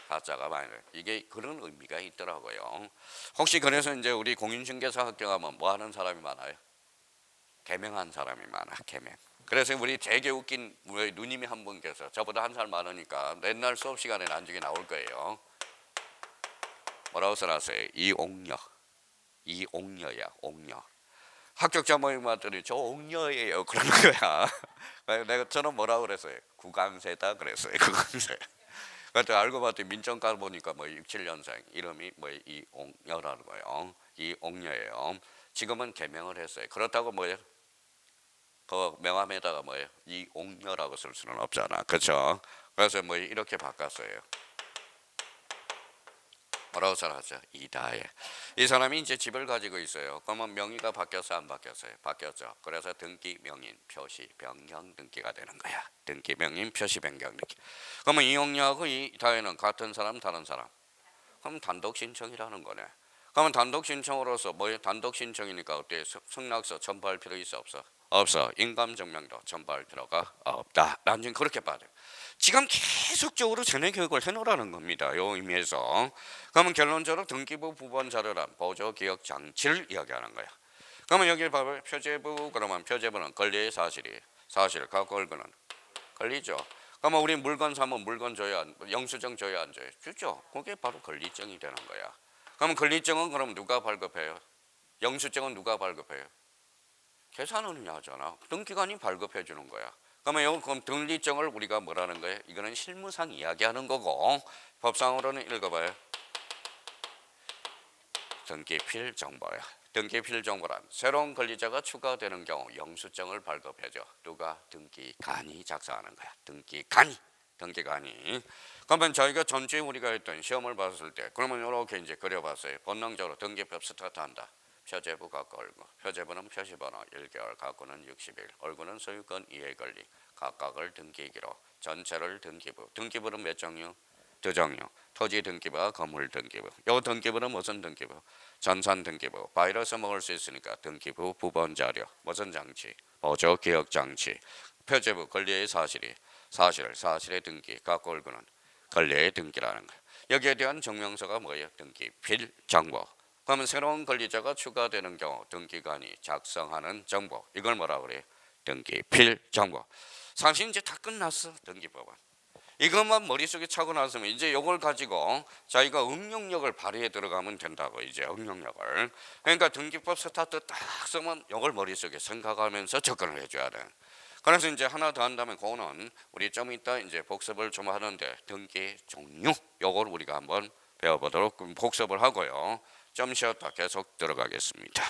자자가 많이. 이게 그런 의미가 있더라고요. 혹시 그래서 이제 우리 공인중개사 학교 가면 뭐 하는 사람이 많아요? 개명한 사람이 많아. 개명. 그래서 우리 되게 웃긴 우리 누님이 한 분께서 저보다 한 살 많으니까 맨날 수업 시간에 나중에 나올 거예요. 뭐라고 써놨어요? 이옥녀야, 옥녀. 합격자 모임 왔더니 저 옥녀예요. 그러는 거야. 저는 뭐라고 그랬어요? 구강세다 그랬어요. 구강세. 그때 알고 봤더니 민정과 보니까 뭐 67년생 이름이 뭐 이옥녀라는 거예요. 이옥녀예요. 지금은 개명을 했어요. 그렇다고 뭐예요? 그 명함에다가 뭐예요? 이옥녀라고 쓸 수는 없잖아. 그렇죠? 그래서 뭐 이렇게 바꿨어요. 뭐라고 써놨죠? 이다혜. 이 사람이 이제 집을 가지고 있어요. 그러면 명의가 바뀌었어, 안 바뀌었어요? 바뀌었죠. 그래서 등기 명인 표시 변경 등기가 되는 거야. 등기 명인 표시 변경 등기. 그러면 이용료하고 이다혜는 같은 사람, 다른 사람? 그럼 단독 신청이라는 거네. 그러면 단독 신청으로서 뭐예요? 단독 신청이니까 어때? 승낙서 첨부할 필요 있어, 없어? 없어. 인감증명도 첨부할 필요가 없다. 나중에 그렇게 봐야 돼. 지금 계속적으로 세뇌 교육을 해놓으라는 겁니다. 이 의미에서. 그러면 결론적으로 등기부 부본 자료란 보조 기억 장치를 이야기하는 거야. 그러면 여기 봐봐요. 표제부 그러면 표제부는 권리의 사실 갖고 얼굴은 권리죠. 그러면 우리 물건 사면 물건 줘야 영수증 줘야 안 줘요? 주죠. 그게 바로 권리증이 되는 거야. 그러면 권리증은 그럼 누가 발급해요? 영수증은 누가 발급해요? 계산은요 하잖아. 등기관이 발급해 주는 거야. 그러면 그럼 등기증을 우리가 뭐라는 거예요? 이거는 실무상 이야기하는 거고 법상으로는 읽어봐요. 등기필 정보야. 등기필 정보란 새로운 권리자가 추가되는 경우 영수증을 발급해줘. 누가? 등기관이 작성하는 거야. 등기관이. 그러면 저희가 전주에 우리가 했던 시험을 봤을 때 그러면 이렇게 이제 그려봤어요. 본능적으로 등기법 스타트한다. 표제부 갖고 얼굴. 표제부는 표시번호 1개월, 갖고는 60일. 얼굴은 소유권 이해 권리. 각각을 등기기로. 전체를 등기부. 등기부는 몇 종류? 두 종류. 토지 등기부와 건물 등기부. 요 등기부는 무슨 등기부? 전산 등기부. 바이러스 먹을 수 있으니까 등기부 부본 자료. 무슨 장치? 보조 기억 장치. 표제부 권리의 사실의 등기. 갖고 얼굴은 권리의 등기라는 거예요. 여기에 대한 증명서가 뭐예요? 등기필 정보. 그러면 새로운 권리자가 추가되는 경우 등기관이 작성하는 정보. 이걸 뭐라고 그래요? 등기필 정보. 사실 이제 다 끝났어. 등기법은. 이것만 머릿속에 차고 나서면 이제 이걸 가지고 자기가 응용력을 발휘해 들어가면 된다고. 이제 응용력을. 그러니까 등기법 스타트 딱 쓰면 이걸 머릿속에 생각하면서 접근을 해줘야 돼. 그래서 이제 하나 더 한다면 그거는 우리 좀 이따 이제 복습을 좀 하는데 등기 종류 요걸 우리가 한번 배워보도록 복습을 하고요. 좀 쉬었다 계속 들어가겠습니다.